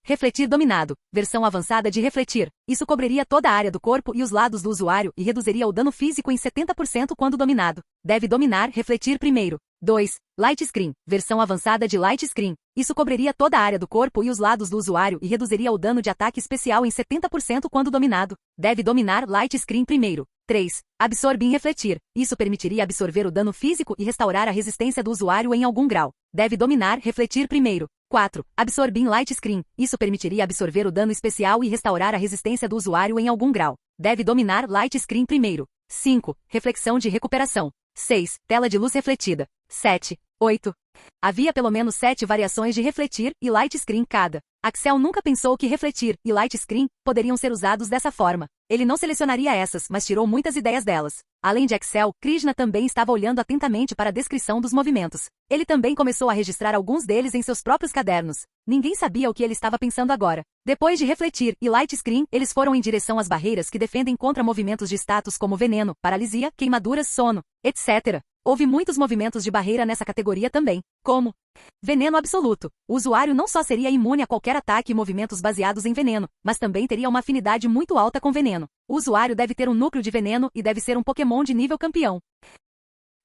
Refletir dominado. Versão avançada de refletir. Isso cobriria toda a área do corpo e os lados do usuário e reduziria o dano físico em 70% quando dominado. Deve dominar, refletir primeiro. 2. Light Screen. Versão avançada de Light Screen. Isso cobriria toda a área do corpo e os lados do usuário e reduziria o dano de ataque especial em 70% quando dominado. Deve dominar Light Screen primeiro. 3. Absorber refletir. Isso permitiria absorver o dano físico e restaurar a resistência do usuário em algum grau. Deve dominar refletir primeiro. 4. Absorber Light Screen. Isso permitiria absorver o dano especial e restaurar a resistência do usuário em algum grau. Deve dominar Light Screen primeiro. 5. Reflexão de recuperação. 6. Tela de luz refletida. 7. 8. Havia pelo menos 7 variações de refletir e Light Screen cada. Axel nunca pensou que refletir e Light Screen poderiam ser usados dessa forma. Ele não selecionaria essas, mas tirou muitas ideias delas. Além de Axel, Krishna também estava olhando atentamente para a descrição dos movimentos. Ele também começou a registrar alguns deles em seus próprios cadernos. Ninguém sabia o que ele estava pensando agora. Depois de refletir e Light Screen, eles foram em direção às barreiras que defendem contra movimentos de status como veneno, paralisia, queimaduras, sono, etc. Houve muitos movimentos de barreira nessa categoria também, como veneno absoluto. O usuário não só seria imune a qualquer ataque e movimentos baseados em veneno, mas também teria uma afinidade muito alta com veneno. O usuário deve ter um núcleo de veneno e deve ser um Pokémon de nível campeão.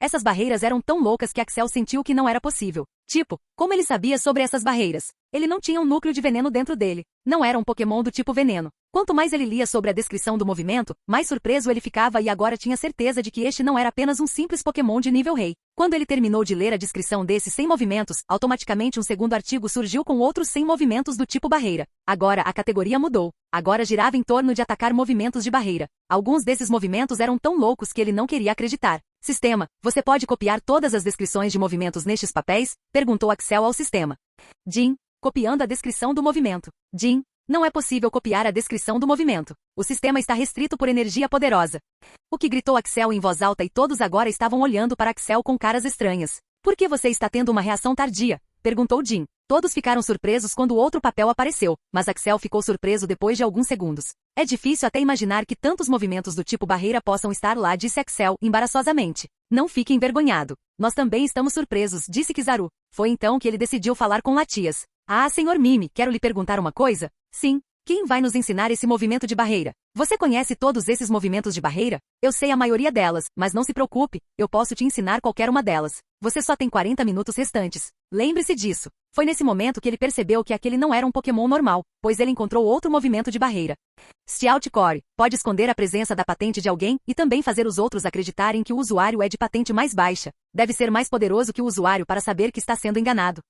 Essas barreiras eram tão loucas que Axel sentiu que não era possível. Tipo, como ele sabia sobre essas barreiras? Ele não tinha um núcleo de veneno dentro dele. Não era um Pokémon do tipo veneno. Quanto mais ele lia sobre a descrição do movimento, mais surpreso ele ficava e agora tinha certeza de que este não era apenas um simples Pokémon de nível rei. Quando ele terminou de ler a descrição desses 100 movimentos, automaticamente um segundo artigo surgiu com outros 100 movimentos do tipo barreira. Agora a categoria mudou. Agora girava em torno de atacar movimentos de barreira. Alguns desses movimentos eram tão loucos que ele não queria acreditar. Sistema, você pode copiar todas as descrições de movimentos nestes papéis? Perguntou Axel ao sistema. Jim, copiando a descrição do movimento. Jim, não é possível copiar a descrição do movimento. O sistema está restrito por energia poderosa. O que gritou Axel em voz alta e todos agora estavam olhando para Axel com caras estranhas. Por que você está tendo uma reação tardia? Perguntou Jim. Todos ficaram surpresos quando o outro papel apareceu, mas Axel ficou surpreso depois de alguns segundos. É difícil até imaginar que tantos movimentos do tipo barreira possam estar lá, disse Axel, embaraçosamente. Não fique envergonhado. Nós também estamos surpresos, disse Kizaru. Foi então que ele decidiu falar com Latias. Ah, Sr. Mime, quero lhe perguntar uma coisa? Sim. Quem vai nos ensinar esse movimento de barreira? Você conhece todos esses movimentos de barreira? Eu sei a maioria delas, mas não se preocupe, eu posso te ensinar qualquer uma delas. Você só tem 40 minutos restantes. Lembre-se disso. Foi nesse momento que ele percebeu que aquele não era um Pokémon normal, pois ele encontrou outro movimento de barreira. Stealth Core pode esconder a presença da patente de alguém e também fazer os outros acreditarem que o usuário é de patente mais baixa. Deve ser mais poderoso que o usuário para saber que está sendo enganado.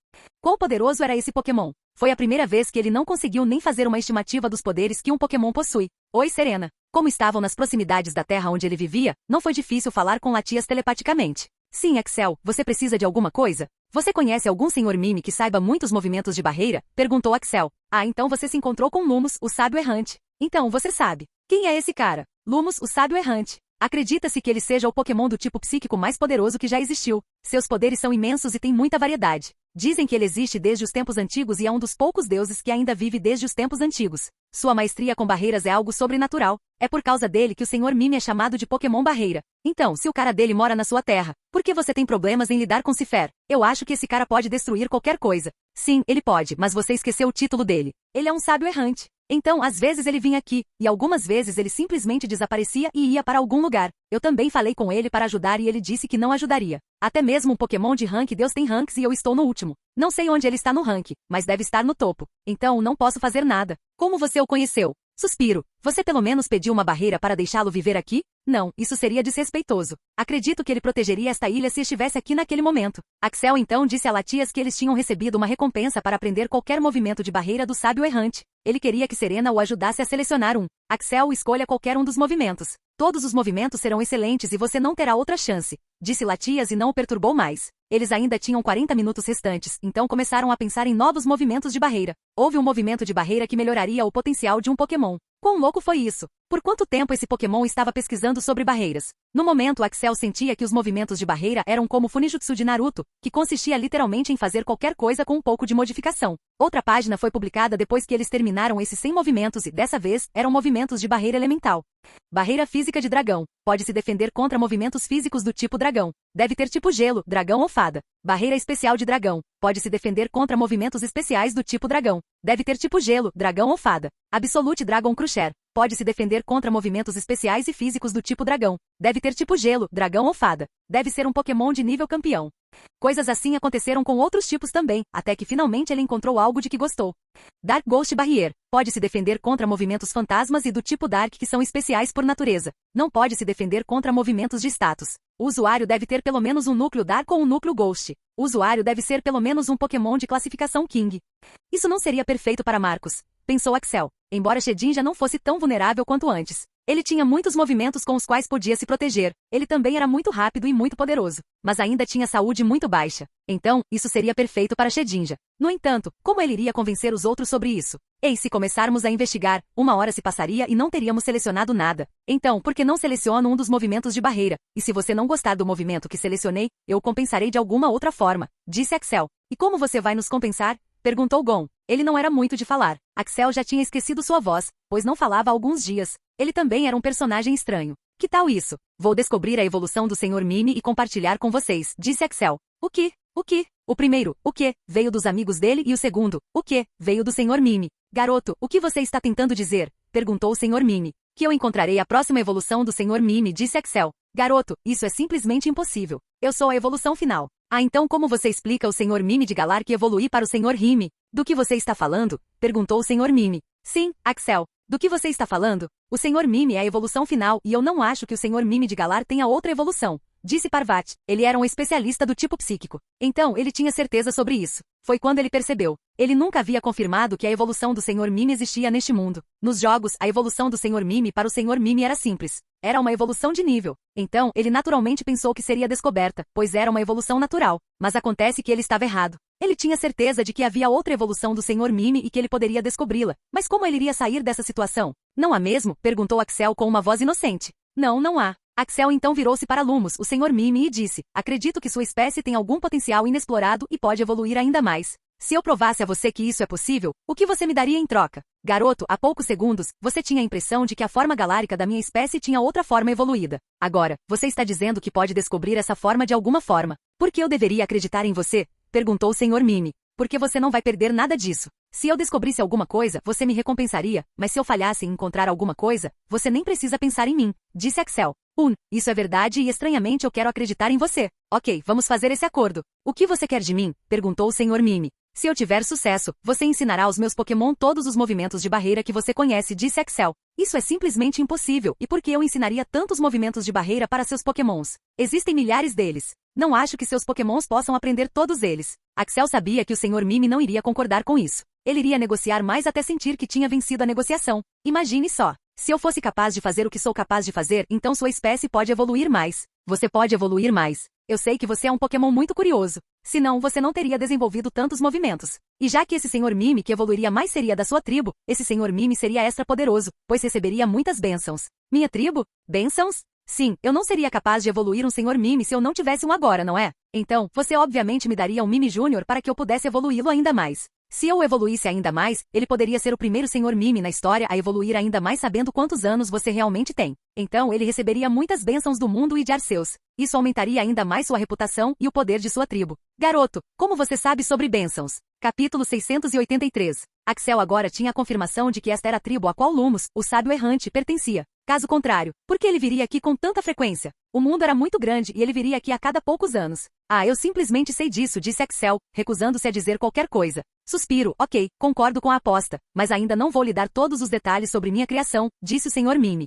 Quão poderoso era esse Pokémon? Foi a primeira vez que ele não conseguiu nem fazer uma estimativa dos poderes que um Pokémon possui. Oi, Serena. Como estavam nas proximidades da terra onde ele vivia, não foi difícil falar com Latias telepaticamente. Sim, Axel, você precisa de alguma coisa? Você conhece algum Sr. Mime que saiba muitos movimentos de barreira? Perguntou Axel. Ah, então você se encontrou com Lumos, o sábio errante. Então você sabe. Quem é esse cara? Lumos, o sábio errante. Acredita-se que ele seja o Pokémon do tipo psíquico mais poderoso que já existiu. Seus poderes são imensos e tem muita variedade. Dizem que ele existe desde os tempos antigos e é um dos poucos deuses que ainda vive desde os tempos antigos. Sua maestria com barreiras é algo sobrenatural. É por causa dele que o Sr. Mime é chamado de Pokémon Barreira. Então, se o cara dele mora na sua terra, por que você tem problemas em lidar com Cifer? Eu acho que esse cara pode destruir qualquer coisa. Sim, ele pode, mas você esqueceu o título dele. Ele é um sábio errante. Então, às vezes ele vinha aqui, e algumas vezes ele simplesmente desaparecia e ia para algum lugar. Eu também falei com ele para ajudar e ele disse que não ajudaria. Até mesmo um Pokémon de rank Deus tem ranks e eu estou no último. Não sei onde ele está no rank, mas deve estar no topo. Então, não posso fazer nada. Como você o conheceu? Suspiro. Você pelo menos pediu uma barreira para deixá-lo viver aqui? Não, isso seria desrespeitoso. Acredito que ele protegeria esta ilha se estivesse aqui naquele momento. Axel então disse a Latias que eles tinham recebido uma recompensa para aprender qualquer movimento de barreira do sábio errante. Ele queria que Serena o ajudasse a selecionar um. Axel escolha qualquer um dos movimentos. Todos os movimentos serão excelentes e você não terá outra chance, disse Latias e não o perturbou mais. Eles ainda tinham 40 minutos restantes, então começaram a pensar em novos movimentos de barreira. Houve um movimento de barreira que melhoraria o potencial de um Pokémon. Quão louco foi isso? Por quanto tempo esse Pokémon estava pesquisando sobre barreiras? No momento, Axel sentia que os movimentos de barreira eram como o Funijutsu de Naruto, que consistia literalmente em fazer qualquer coisa com um pouco de modificação. Outra página foi publicada depois que eles terminaram esses 100 movimentos e, dessa vez, eram movimentos de barreira elemental. Barreira física de dragão. Pode se defender contra movimentos físicos do tipo dragão. Deve ter tipo gelo, dragão ou fada. Barreira especial de dragão. Pode se defender contra movimentos especiais do tipo dragão. Deve ter tipo gelo, dragão ou fada. Absolute Dragon Crusher. Pode se defender contra movimentos especiais e físicos do tipo dragão. Deve ter tipo gelo, dragão ou fada. Deve ser um Pokémon de nível campeão. Coisas assim aconteceram com outros tipos também, até que finalmente ele encontrou algo de que gostou. Dark Ghost Barrier. Pode se defender contra movimentos fantasmas e do tipo Dark que são especiais por natureza. Não pode se defender contra movimentos de status. O usuário deve ter pelo menos um núcleo Dark ou um núcleo Ghost. O usuário deve ser pelo menos um Pokémon de classificação King. Isso não seria perfeito para Marcos, pensou Axel, embora Shedinja não fosse tão vulnerável quanto antes. Ele tinha muitos movimentos com os quais podia se proteger. Ele também era muito rápido e muito poderoso, mas ainda tinha saúde muito baixa. Então, isso seria perfeito para Shedinja. No entanto, como ele iria convencer os outros sobre isso? Ei, se começarmos a investigar, 1 hora se passaria e não teríamos selecionado nada. Então, por que não seleciono um dos movimentos de barreira? E se você não gostar do movimento que selecionei, eu o compensarei de alguma outra forma, disse Axel. E como você vai nos compensar? Perguntou Gon. Ele não era muito de falar. Axel já tinha esquecido sua voz, pois não falava há alguns dias. Ele também era um personagem estranho. Que tal isso? Vou descobrir a evolução do Sr. Mime e compartilhar com vocês, disse Axel. O que? O que? O primeiro, o que? Veio dos amigos dele e o segundo, o que? Veio do Sr. Mime. Garoto, o que você está tentando dizer? Perguntou o Sr. Mime. Que eu encontrarei a próxima evolução do Sr. Mime, disse Axel. Garoto, isso é simplesmente impossível. Eu sou a evolução final. Ah, então como você explica o Sr. Mime de Galar que evolui para o Sr. Rime? Do que você está falando? Perguntou o Sr. Mime. Sim, Axel. Do que você está falando? O Sr. Mime é a evolução final e eu não acho que o Sr. Mime de Galar tenha outra evolução. Disse Parvati. Ele era um especialista do tipo psíquico. Então, ele tinha certeza sobre isso. Foi quando ele percebeu. Ele nunca havia confirmado que a evolução do Sr. Mime existia neste mundo. Nos jogos, a evolução do Sr. Mime para o Sr. Mime era simples. Era uma evolução de nível. Então, ele naturalmente pensou que seria descoberta, pois era uma evolução natural. Mas acontece que ele estava errado. Ele tinha certeza de que havia outra evolução do Sr. Mime e que ele poderia descobri-la. Mas como ele iria sair dessa situação? Não há mesmo? Perguntou Axel com uma voz inocente. Não, não há. Axel então virou-se para Lumos, o Sr. Mime, e disse, acredito que sua espécie tem algum potencial inexplorado e pode evoluir ainda mais. Se eu provasse a você que isso é possível, o que você me daria em troca? Garoto, há poucos segundos, você tinha a impressão de que a forma galárica da minha espécie tinha outra forma evoluída. Agora, você está dizendo que pode descobrir essa forma de alguma forma. Por que eu deveria acreditar em você? Perguntou o Sr. Mime. Porque você não vai perder nada disso. Se eu descobrisse alguma coisa, você me recompensaria, mas se eu falhasse em encontrar alguma coisa, você nem precisa pensar em mim, disse Axel. Isso é verdade e estranhamente eu quero acreditar em você. Ok, vamos fazer esse acordo. O que você quer de mim? Perguntou o Sr. Mime. Se eu tiver sucesso, você ensinará aos meus Pokémon todos os movimentos de barreira que você conhece, disse Axel. Isso é simplesmente impossível, e por que eu ensinaria tantos movimentos de barreira para seus Pokémons? Existem milhares deles. Não acho que seus Pokémons possam aprender todos eles. Axel sabia que o Sr. Mime não iria concordar com isso. Ele iria negociar mais até sentir que tinha vencido a negociação. Imagine só. Se eu fosse capaz de fazer o que sou capaz de fazer, então sua espécie pode evoluir mais. Você pode evoluir mais. Eu sei que você é um Pokémon muito curioso. Senão, você não teria desenvolvido tantos movimentos. E já que esse Sr. Mime que evoluiria mais seria da sua tribo, esse Sr. Mime seria extra poderoso, pois receberia muitas bênçãos. Minha tribo? Bênçãos? Sim, eu não seria capaz de evoluir um Sr. Mime se eu não tivesse um agora, não é? Então, você obviamente me daria um Mime Júnior para que eu pudesse evoluí-lo ainda mais. Se eu o evoluísse ainda mais, ele poderia ser o primeiro Sr. Mime na história a evoluir ainda mais sabendo quantos anos você realmente tem. Então ele receberia muitas bênçãos do mundo e de Arceus. Isso aumentaria ainda mais sua reputação e o poder de sua tribo. Garoto, como você sabe sobre bênçãos? Capítulo 683. Axel agora tinha a confirmação de que esta era a tribo a qual Lumos, o sábio errante, pertencia. Caso contrário, por que ele viria aqui com tanta frequência? O mundo era muito grande e ele viria aqui a cada poucos anos. Ah, eu simplesmente sei disso, disse Axel, recusando-se a dizer qualquer coisa. Suspiro, ok, concordo com a aposta, mas ainda não vou lhe dar todos os detalhes sobre minha criação, disse o Sr. Mime.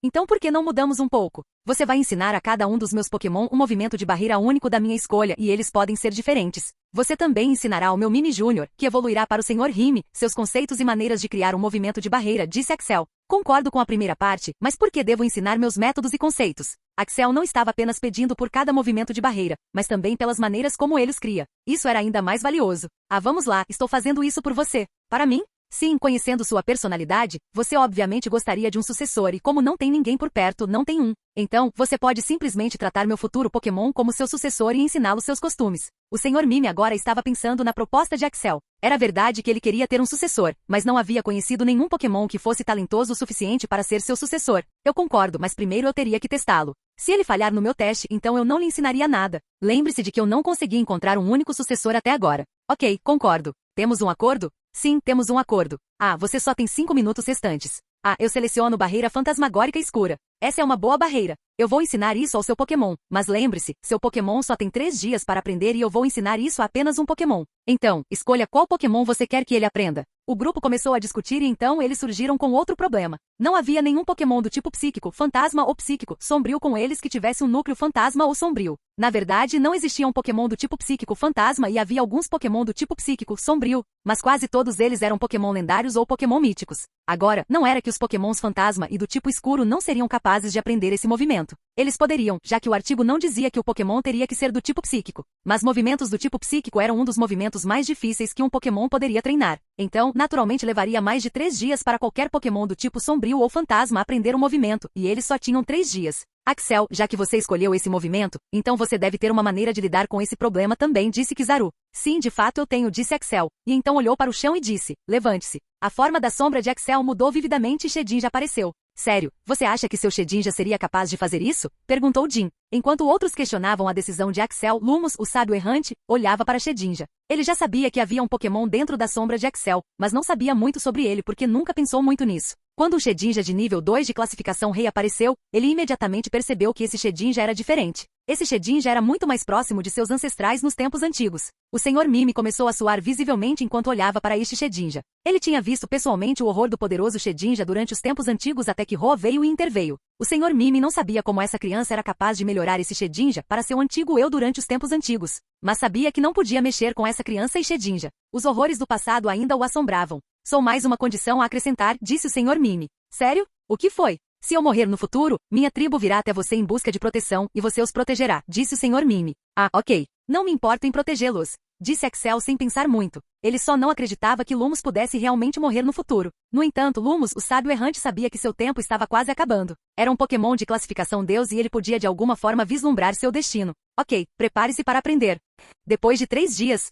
Então por que não mudamos um pouco? Você vai ensinar a cada um dos meus Pokémon um movimento de barreira único da minha escolha e eles podem ser diferentes. Você também ensinará ao meu Mime Júnior, que evoluirá para o Sr. Rime, seus conceitos e maneiras de criar um movimento de barreira, disse Axel. Concordo com a primeira parte, mas por que devo ensinar meus métodos e conceitos? Axel não estava apenas pedindo por cada movimento de barreira, mas também pelas maneiras como ele os cria. Isso era ainda mais valioso. Ah, vamos lá, estou fazendo isso por você. Para mim? Sim, conhecendo sua personalidade, você obviamente gostaria de um sucessor e como não tem ninguém por perto, não tem um. Então, você pode simplesmente tratar meu futuro Pokémon como seu sucessor e ensiná-lo seus costumes. O Sr. Mime agora estava pensando na proposta de Axel. Era verdade que ele queria ter um sucessor, mas não havia conhecido nenhum Pokémon que fosse talentoso o suficiente para ser seu sucessor. Eu concordo, mas primeiro eu teria que testá-lo. Se ele falhar no meu teste, então eu não lhe ensinaria nada. Lembre-se de que eu não consegui encontrar um único sucessor até agora. Ok, concordo. Temos um acordo? Sim, temos um acordo. Ah, você só tem 5 minutos restantes. Ah, eu seleciono barreira fantasmagórica escura. Essa é uma boa barreira. Eu vou ensinar isso ao seu Pokémon. Mas lembre-se, seu Pokémon só tem 3 dias para aprender e eu vou ensinar isso a apenas um Pokémon. Então, escolha qual Pokémon você quer que ele aprenda. O grupo começou a discutir e então eles surgiram com outro problema. Não havia nenhum Pokémon do tipo psíquico, fantasma ou psíquico, sombrio com eles que tivesse um núcleo fantasma ou sombrio. Na verdade, não existia um Pokémon do tipo psíquico fantasma e havia alguns Pokémon do tipo psíquico sombrio, mas quase todos eles eram Pokémon lendários ou Pokémon míticos. Agora, não era que os Pokémons fantasma e do tipo escuro não seriam capazes de aprender esse movimento. Eles poderiam, já que o artigo não dizia que o Pokémon teria que ser do tipo psíquico. Mas movimentos do tipo psíquico eram um dos movimentos mais difíceis que um Pokémon poderia treinar. Então, naturalmente levaria mais de 3 dias para qualquer Pokémon do tipo sombrio ou fantasma aprender o movimento, e eles só tinham 3 dias. Axel, já que você escolheu esse movimento, então você deve ter uma maneira de lidar com esse problema também, disse Kizaru. Sim, de fato eu tenho, disse Axel. E então olhou para o chão e disse, levante-se. A forma da sombra de Axel mudou vividamente e Shedinja apareceu. Sério, você acha que seu Shedinja seria capaz de fazer isso? Perguntou Jin. Enquanto outros questionavam a decisão de Axel, Lumos, o sábio errante, olhava para Shedinja. Ele já sabia que havia um Pokémon dentro da sombra de Axel, mas não sabia muito sobre ele porque nunca pensou muito nisso. Quando um Shedinja de nível 2 de classificação rei apareceu, ele imediatamente percebeu que esse Shedinja era diferente. Esse Shedinja era muito mais próximo de seus ancestrais nos tempos antigos. O Sr. Mime começou a suar visivelmente enquanto olhava para este Shedinja. Ele tinha visto pessoalmente o horror do poderoso Shedinja durante os tempos antigos até que Ro veio e interveio. O Sr. Mime não sabia como essa criança era capaz de melhorar esse Shedinja para seu antigo eu durante os tempos antigos. Mas sabia que não podia mexer com essa criança e Shedinja. Os horrores do passado ainda o assombravam. Sou mais uma condição a acrescentar, disse o Sr. Mime. Sério? O que foi? Se eu morrer no futuro, minha tribo virá até você em busca de proteção e você os protegerá, disse o Sr. Mime. Ah, ok. Não me importo em protegê-los, disse Axel sem pensar muito. Ele só não acreditava que Lumos pudesse realmente morrer no futuro. No entanto, Lumos, o sábio errante, sabia que seu tempo estava quase acabando. Era um Pokémon de classificação Deus e ele podia de alguma forma vislumbrar seu destino. Ok, prepare-se para aprender. Depois de 3 dias,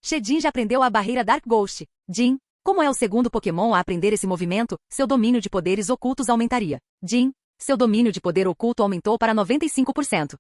Shedin já aprendeu a barreira Dark Ghost. Como é o segundo Pokémon a aprender esse movimento, seu domínio de poderes ocultos aumentaria. Seu domínio de poder oculto aumentou para 95%.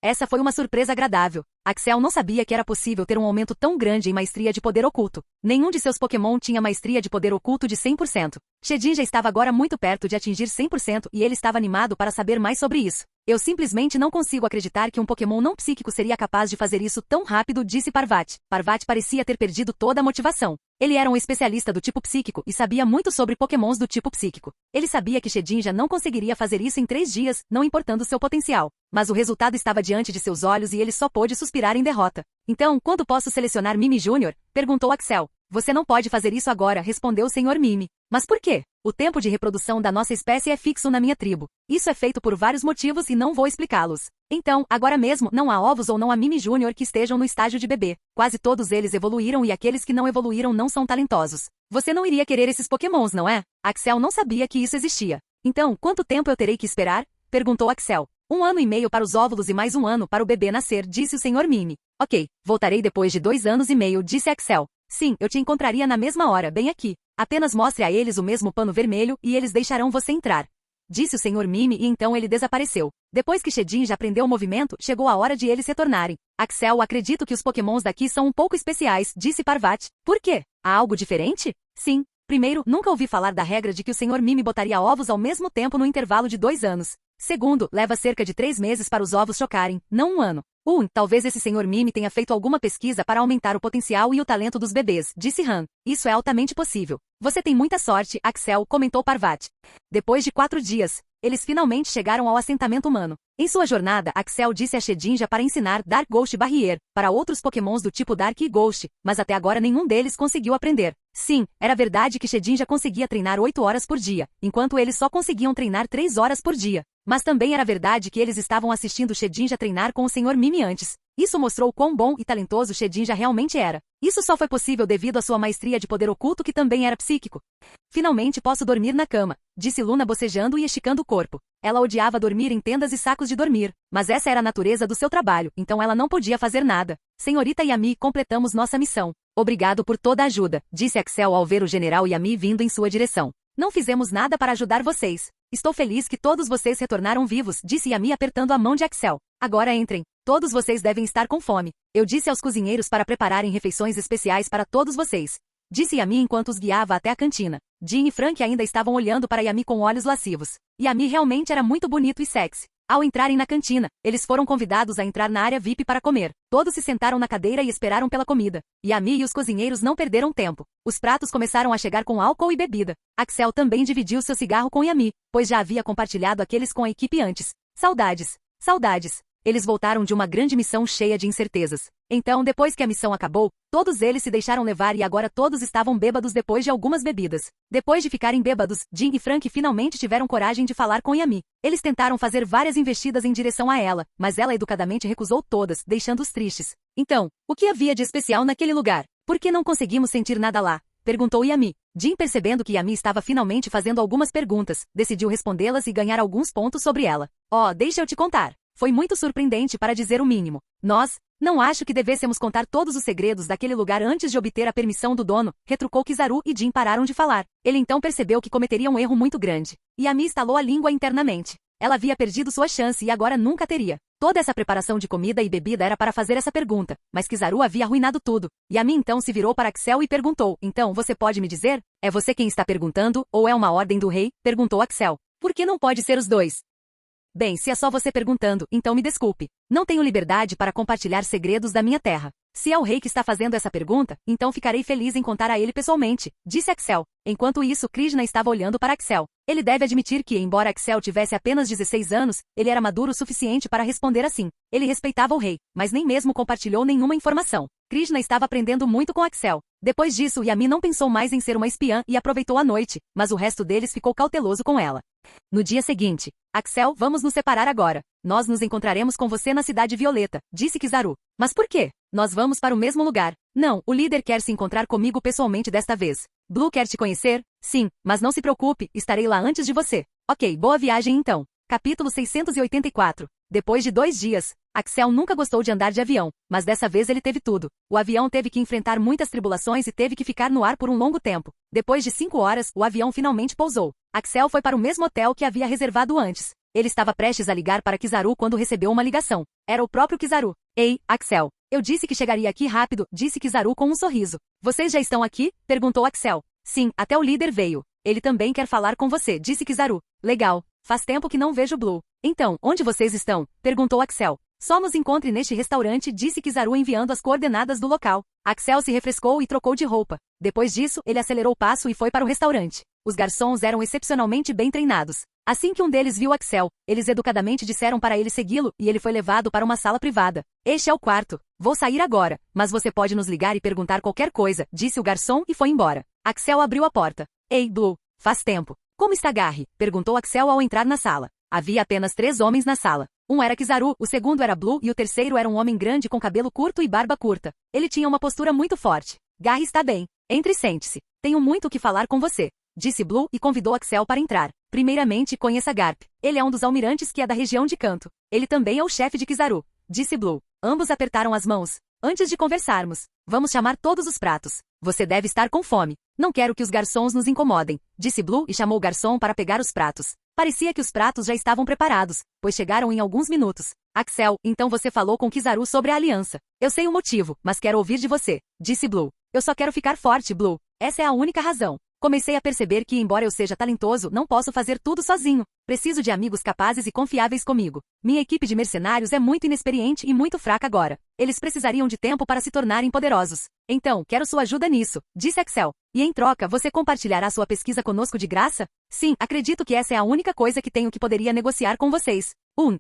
Essa foi uma surpresa agradável. Axel não sabia que era possível ter um aumento tão grande em maestria de poder oculto. Nenhum de seus Pokémon tinha maestria de poder oculto de 100%. Shedin já estava agora muito perto de atingir 100% e ele estava animado para saber mais sobre isso. Eu simplesmente não consigo acreditar que um Pokémon não psíquico seria capaz de fazer isso tão rápido, disse Parvati. Parvati parecia ter perdido toda a motivação. Ele era um especialista do tipo psíquico e sabia muito sobre Pokémons do tipo psíquico. Ele sabia que Shedin já não conseguiria fazer isso em 3 dias, não importando seu potencial. Mas o resultado estava diante de seus olhos e ele só pôde suspirar em derrota. Então, quando posso selecionar Mime Jr.? Perguntou Axel. Você não pode fazer isso agora, respondeu o Sr. Mime. Mas por quê? O tempo de reprodução da nossa espécie é fixo na minha tribo. Isso é feito por vários motivos e não vou explicá-los. Então, agora mesmo, não há ovos ou não há Mime Jr. que estejam no estágio de bebê. Quase todos eles evoluíram e aqueles que não evoluíram não são talentosos. Você não iria querer esses Pokémons, não é? Axel não sabia que isso existia. Então, quanto tempo eu terei que esperar? Perguntou Axel. 1 ano e meio para os óvulos e mais 1 ano para o bebê nascer, disse o Sr. Mime. Ok, voltarei depois de 2 anos e meio, disse Axel. Sim, eu te encontraria na mesma hora, bem aqui. Apenas mostre a eles o mesmo pano vermelho e eles deixarão você entrar. Disse o Sr. Mime e então ele desapareceu. Depois que Shedin já aprendeu o movimento, chegou a hora de eles retornarem. Axel, acredito que os Pokémons daqui são um pouco especiais, disse Parvati. Por quê? Há algo diferente? Sim. Primeiro, nunca ouvi falar da regra de que o Sr. Mime botaria ovos ao mesmo tempo no intervalo de 2 anos. Segundo, leva cerca de 3 meses para os ovos chocarem, não 1 ano. Talvez esse Sr. Mime tenha feito alguma pesquisa para aumentar o potencial e o talento dos bebês, disse Han. Isso é altamente possível. Você tem muita sorte, Axel, comentou Parvati. Depois de 4 dias, eles finalmente chegaram ao assentamento humano. Em sua jornada, Axel disse a Shedinja para ensinar Dark Ghost Barrier para outros Pokémons do tipo Dark e Ghost, mas até agora nenhum deles conseguiu aprender. Sim, era verdade que Shedinja conseguia treinar 8 horas por dia, enquanto eles só conseguiam treinar 3 horas por dia. Mas também era verdade que eles estavam assistindo Shedinja treinar com o Sr. Mime antes. Isso mostrou quão bom e talentoso Shedinja realmente era. Isso só foi possível devido à sua maestria de poder oculto que também era psíquico. Finalmente posso dormir na cama, disse Luna bocejando e esticando o corpo. Ela odiava dormir em tendas e sacos de dormir, mas essa era a natureza do seu trabalho, então ela não podia fazer nada. Senhorita Yami, completamos nossa missão. Obrigado por toda a ajuda, disse Axel ao ver o general Yami vindo em sua direção. Não fizemos nada para ajudar vocês. Estou feliz que todos vocês retornaram vivos, disse Yami apertando a mão de Axel. Agora entrem. Todos vocês devem estar com fome. Eu disse aos cozinheiros para prepararem refeições especiais para todos vocês. Disse Yami enquanto os guiava até a cantina. Jin e Frank ainda estavam olhando para Yami com olhos lascivos. Yami realmente era muito bonito e sexy. Ao entrarem na cantina, eles foram convidados a entrar na área VIP para comer. Todos se sentaram na cadeira e esperaram pela comida. Yami e os cozinheiros não perderam tempo. Os pratos começaram a chegar com álcool e bebida. Axel também dividiu seu cigarro com Yami, pois já havia compartilhado aqueles com a equipe antes. Saudades. Saudades. Eles voltaram de uma grande missão cheia de incertezas. Então, depois que a missão acabou, todos eles se deixaram levar e agora todos estavam bêbados depois de algumas bebidas. Depois de ficarem bêbados, Jin e Frank finalmente tiveram coragem de falar com Yami. Eles tentaram fazer várias investidas em direção a ela, mas ela educadamente recusou todas, deixando-os tristes. Então, o que havia de especial naquele lugar? Por que não conseguimos sentir nada lá? Perguntou Yami. Jin, percebendo que Yami estava finalmente fazendo algumas perguntas, decidiu respondê-las e ganhar alguns pontos sobre ela. Oh, deixa eu te contar. Foi muito surpreendente para dizer o mínimo. Não acho que devêssemos contar todos os segredos daquele lugar antes de obter a permissão do dono, retrucou Kizaru e Jin pararam de falar. Ele então percebeu que cometeria um erro muito grande. Yami estalou a língua internamente. Ela havia perdido sua chance e agora nunca teria. Toda essa preparação de comida e bebida era para fazer essa pergunta, mas Kizaru havia arruinado tudo. Yami então se virou para Axel e perguntou, então você pode me dizer? É você quem está perguntando, ou é uma ordem do rei? Perguntou Axel. Por que não pode ser os dois? Bem, se é só você perguntando, então me desculpe. Não tenho liberdade para compartilhar segredos da minha terra. Se é o rei que está fazendo essa pergunta, então ficarei feliz em contar a ele pessoalmente, disse Axel. Enquanto isso, Krishna estava olhando para Axel. Ele deve admitir que, embora Axel tivesse apenas 16 anos, ele era maduro o suficiente para responder assim. Ele respeitava o rei, mas nem mesmo compartilhou nenhuma informação. Krishna estava aprendendo muito com Axel. Depois disso, Yami não pensou mais em ser uma espiã e aproveitou a noite, mas o resto deles ficou cauteloso com ela. No dia seguinte, Axel, vamos nos separar agora. Nós nos encontraremos com você na Cidade Violeta, disse Kizaru. Mas por quê? Nós vamos para o mesmo lugar. Não, o líder quer se encontrar comigo pessoalmente desta vez. Blue quer te conhecer? Sim, mas não se preocupe, estarei lá antes de você. Ok, boa viagem então. Capítulo 684. Depois de 2 dias, Axel nunca gostou de andar de avião, mas dessa vez ele teve tudo. O avião teve que enfrentar muitas tribulações e teve que ficar no ar por um longo tempo. Depois de 5 horas, o avião finalmente pousou. Axel foi para o mesmo hotel que havia reservado antes. Ele estava prestes a ligar para Kizaru quando recebeu uma ligação. Era o próprio Kizaru. Ei, Axel. Eu disse que chegaria aqui rápido, disse Kizaru com um sorriso. Vocês já estão aqui? Perguntou Axel. Sim, até o líder veio. Ele também quer falar com você, disse Kizaru. Legal. Faz tempo que não vejo Blue. Então, onde vocês estão? Perguntou Axel. Só nos encontre neste restaurante, disse Kizaru enviando as coordenadas do local. Axel se refrescou e trocou de roupa. Depois disso, ele acelerou o passo e foi para o restaurante. Os garçons eram excepcionalmente bem treinados. Assim que um deles viu Axel, eles educadamente disseram para ele segui-lo e ele foi levado para uma sala privada. Este é o quarto. Vou sair agora, mas você pode nos ligar e perguntar qualquer coisa, disse o garçom e foi embora. Axel abriu a porta. Ei, Blue, faz tempo. Como está Garry? Perguntou Axel ao entrar na sala. Havia apenas 3 homens na sala. Um era Kizaru, o segundo era Blue e o terceiro era um homem grande com cabelo curto e barba curta. Ele tinha uma postura muito forte. Garry está bem. Entre e sente-se. Tenho muito o que falar com você, disse Blue e convidou Axel para entrar. Primeiramente, conheça Garp. Ele é um dos almirantes que é da região de Canto. Ele também é o chefe de Kizaru, disse Blue. Ambos apertaram as mãos. Antes de conversarmos, vamos chamar todos os pratos. Você deve estar com fome. Não quero que os garçons nos incomodem, disse Blue e chamou o garçom para pegar os pratos. Parecia que os pratos já estavam preparados, pois chegaram em alguns minutos. Axel, então você falou com Kizaru sobre a aliança. Eu sei o motivo, mas quero ouvir de você, disse Blue. Eu só quero ficar forte, Blue. Essa é a única razão. Comecei a perceber que, embora eu seja talentoso, não posso fazer tudo sozinho. Preciso de amigos capazes e confiáveis comigo. Minha equipe de mercenários é muito inexperiente e muito fraca agora. Eles precisariam de tempo para se tornarem poderosos. Então, quero sua ajuda nisso, disse Axel. E em troca, você compartilhará sua pesquisa conosco de graça? Sim, acredito que essa é a única coisa que tenho que poderia negociar com vocês.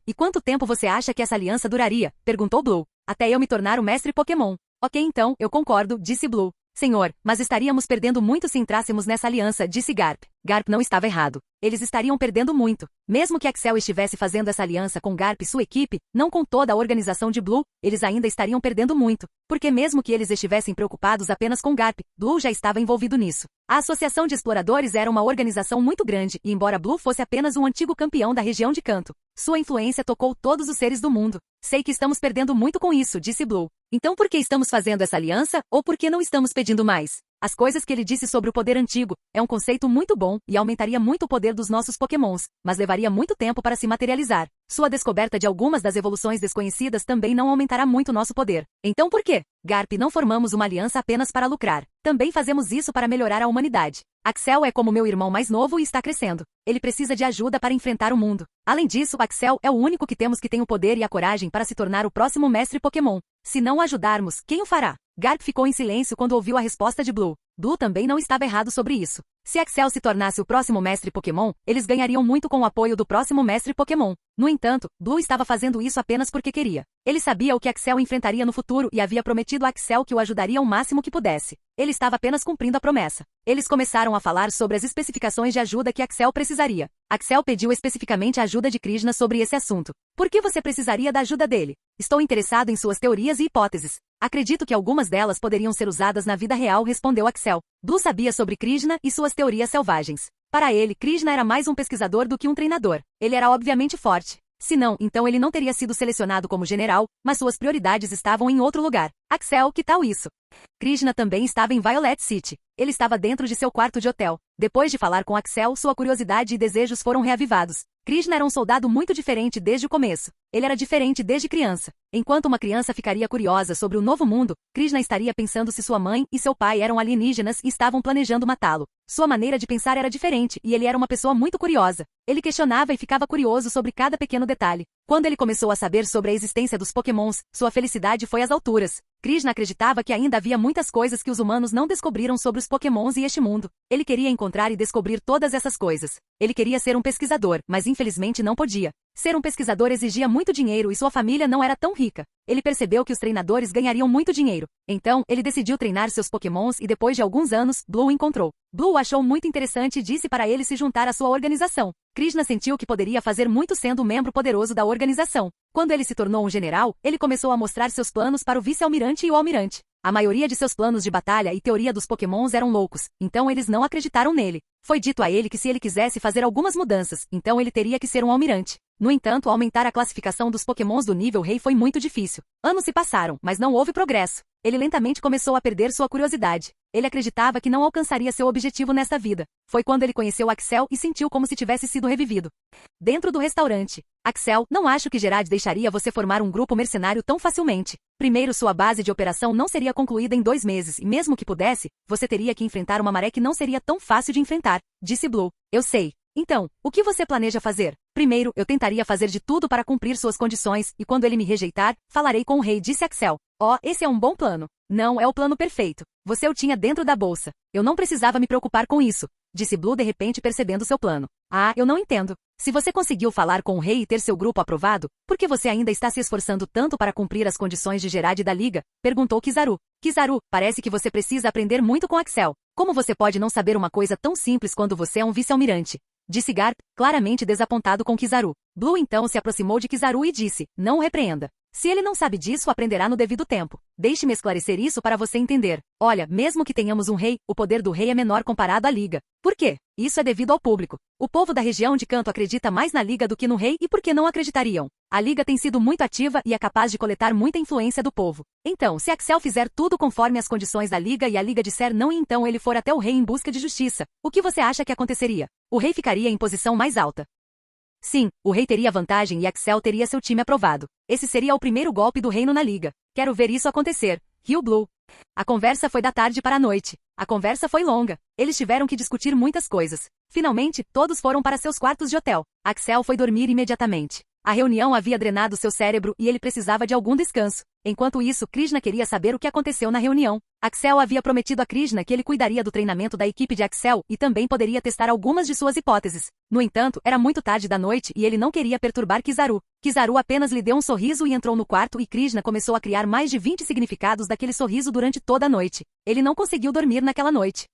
E quanto tempo você acha que essa aliança duraria? Perguntou Blue. Até eu me tornar o mestre Pokémon. Ok, então, eu concordo, disse Blue. Senhor, mas estaríamos perdendo muito se entrássemos nessa aliança, disse Garp. Garp não estava errado. Eles estariam perdendo muito. Mesmo que Axel estivesse fazendo essa aliança com Garp e sua equipe, não com toda a organização de Blue, eles ainda estariam perdendo muito. Porque mesmo que eles estivessem preocupados apenas com Garp, Blue já estava envolvido nisso. A Associação de Exploradores era uma organização muito grande e embora Blue fosse apenas um antigo campeão da região de Canto, sua influência tocou todos os seres do mundo. Sei que estamos perdendo muito com isso, disse Blue. Então por que estamos fazendo essa aliança, ou por que não estamos pedindo mais? As coisas que ele disse sobre o poder antigo é um conceito muito bom e aumentaria muito o poder dos nossos Pokémons, mas levaria muito tempo para se materializar. Sua descoberta de algumas das evoluções desconhecidas também não aumentará muito nosso poder. Então por quê? Garp, não formamos uma aliança apenas para lucrar. Também fazemos isso para melhorar a humanidade. Axel é como meu irmão mais novo e está crescendo. Ele precisa de ajuda para enfrentar o mundo. Além disso, Axel é o único que temos que tem o poder e a coragem para se tornar o próximo mestre Pokémon. Se não o ajudarmos, quem o fará? Garp ficou em silêncio quando ouviu a resposta de Blue. Blue também não estava errado sobre isso. Se Axel se tornasse o próximo mestre Pokémon, eles ganhariam muito com o apoio do próximo mestre Pokémon. No entanto, Blue estava fazendo isso apenas porque queria. Ele sabia o que Axel enfrentaria no futuro e havia prometido a Axel que o ajudaria o máximo que pudesse. Ele estava apenas cumprindo a promessa. Eles começaram a falar sobre as especificações de ajuda que Axel precisaria. Axel pediu especificamente a ajuda de Krishna sobre esse assunto. Por que você precisaria da ajuda dele? Estou interessado em suas teorias e hipóteses. Acredito que algumas delas poderiam ser usadas na vida real, respondeu Axel. Blue sabia sobre Krishna e suas teorias selvagens. Para ele, Krishna era mais um pesquisador do que um treinador. Ele era obviamente forte. Se não, então ele não teria sido selecionado como general, mas suas prioridades estavam em outro lugar. Axel, que tal isso? Krishna também estava em Violet City. Ele estava dentro de seu quarto de hotel. Depois de falar com Axel, sua curiosidade e desejos foram reavivados. Krishna era um soldado muito diferente desde o começo. Ele era diferente desde criança. Enquanto uma criança ficaria curiosa sobre o novo mundo, Krishna estaria pensando se sua mãe e seu pai eram alienígenas e estavam planejando matá-lo. Sua maneira de pensar era diferente e ele era uma pessoa muito curiosa. Ele questionava e ficava curioso sobre cada pequeno detalhe. Quando ele começou a saber sobre a existência dos Pokémons, sua felicidade foi às alturas. Krishna acreditava que ainda havia muitas coisas que os humanos não descobriram sobre os Pokémons e este mundo. Ele queria encontrar e descobrir todas essas coisas. Ele queria ser um pesquisador, mas infelizmente não podia. Ser um pesquisador exigia muito dinheiro e sua família não era tão rica. Ele percebeu que os treinadores ganhariam muito dinheiro. Então, ele decidiu treinar seus Pokémons e depois de alguns anos, Blue o encontrou. Blue o achou muito interessante e disse para ele se juntar à sua organização. Krishna sentiu que poderia fazer muito sendo um membro poderoso da organização. Quando ele se tornou um general, ele começou a mostrar seus planos para o vice-almirante e o almirante. A maioria de seus planos de batalha e teoria dos Pokémons eram loucos, então eles não acreditaram nele. Foi dito a ele que se ele quisesse fazer algumas mudanças, então ele teria que ser um almirante. No entanto, aumentar a classificação dos Pokémons do nível rei foi muito difícil. Anos se passaram, mas não houve progresso. Ele lentamente começou a perder sua curiosidade. Ele acreditava que não alcançaria seu objetivo nesta vida. Foi quando ele conheceu Axel e sentiu como se tivesse sido revivido. Dentro do restaurante. Axel, não acho que Gerard deixaria você formar um grupo mercenário tão facilmente. Primeiro, sua base de operação não seria concluída em 2 meses e mesmo que pudesse, você teria que enfrentar uma maré que não seria tão fácil de enfrentar, disse Blue. Eu sei. Então, o que você planeja fazer? Primeiro, eu tentaria fazer de tudo para cumprir suas condições, e quando ele me rejeitar, falarei com o rei, disse Axel. Oh, esse é um bom plano. Não é o plano perfeito. Você o tinha dentro da bolsa. Eu não precisava me preocupar com isso, disse Blue de repente percebendo seu plano. Ah, eu não entendo. Se você conseguiu falar com o rei e ter seu grupo aprovado, por que você ainda está se esforçando tanto para cumprir as condições de Gerard e da Liga? Perguntou Kizaru. Kizaru, parece que você precisa aprender muito com Axel. Como você pode não saber uma coisa tão simples quando você é um vice-almirante? Disse Garp, claramente desapontado com Kizaru. Blue então se aproximou de Kizaru e disse, não o repreenda. Se ele não sabe disso, aprenderá no devido tempo. Deixe-me esclarecer isso para você entender. Olha, mesmo que tenhamos um rei, o poder do rei é menor comparado à Liga. Por quê? Isso é devido ao público. O povo da região de Kanto acredita mais na Liga do que no rei e por que não acreditariam? A Liga tem sido muito ativa e é capaz de coletar muita influência do povo. Então, se Axel fizer tudo conforme as condições da Liga e a Liga disser não e então ele for até o rei em busca de justiça, o que você acha que aconteceria? O rei ficaria em posição mais alta. Sim, o rei teria vantagem e Axel teria seu time aprovado. Esse seria o primeiro golpe do reino na Liga. Quero ver isso acontecer. Riu Blue. A conversa foi da tarde para a noite. A conversa foi longa. Eles tiveram que discutir muitas coisas. Finalmente, todos foram para seus quartos de hotel. Axel foi dormir imediatamente. A reunião havia drenado seu cérebro e ele precisava de algum descanso. Enquanto isso, Krishna queria saber o que aconteceu na reunião. Axel havia prometido a Krishna que ele cuidaria do treinamento da equipe de Axel e também poderia testar algumas de suas hipóteses. No entanto, era muito tarde da noite e ele não queria perturbar Kizaru. Kizaru apenas lhe deu um sorriso e entrou no quarto e Krishna começou a criar mais de 20 significados daquele sorriso durante toda a noite. Ele não conseguiu dormir naquela noite.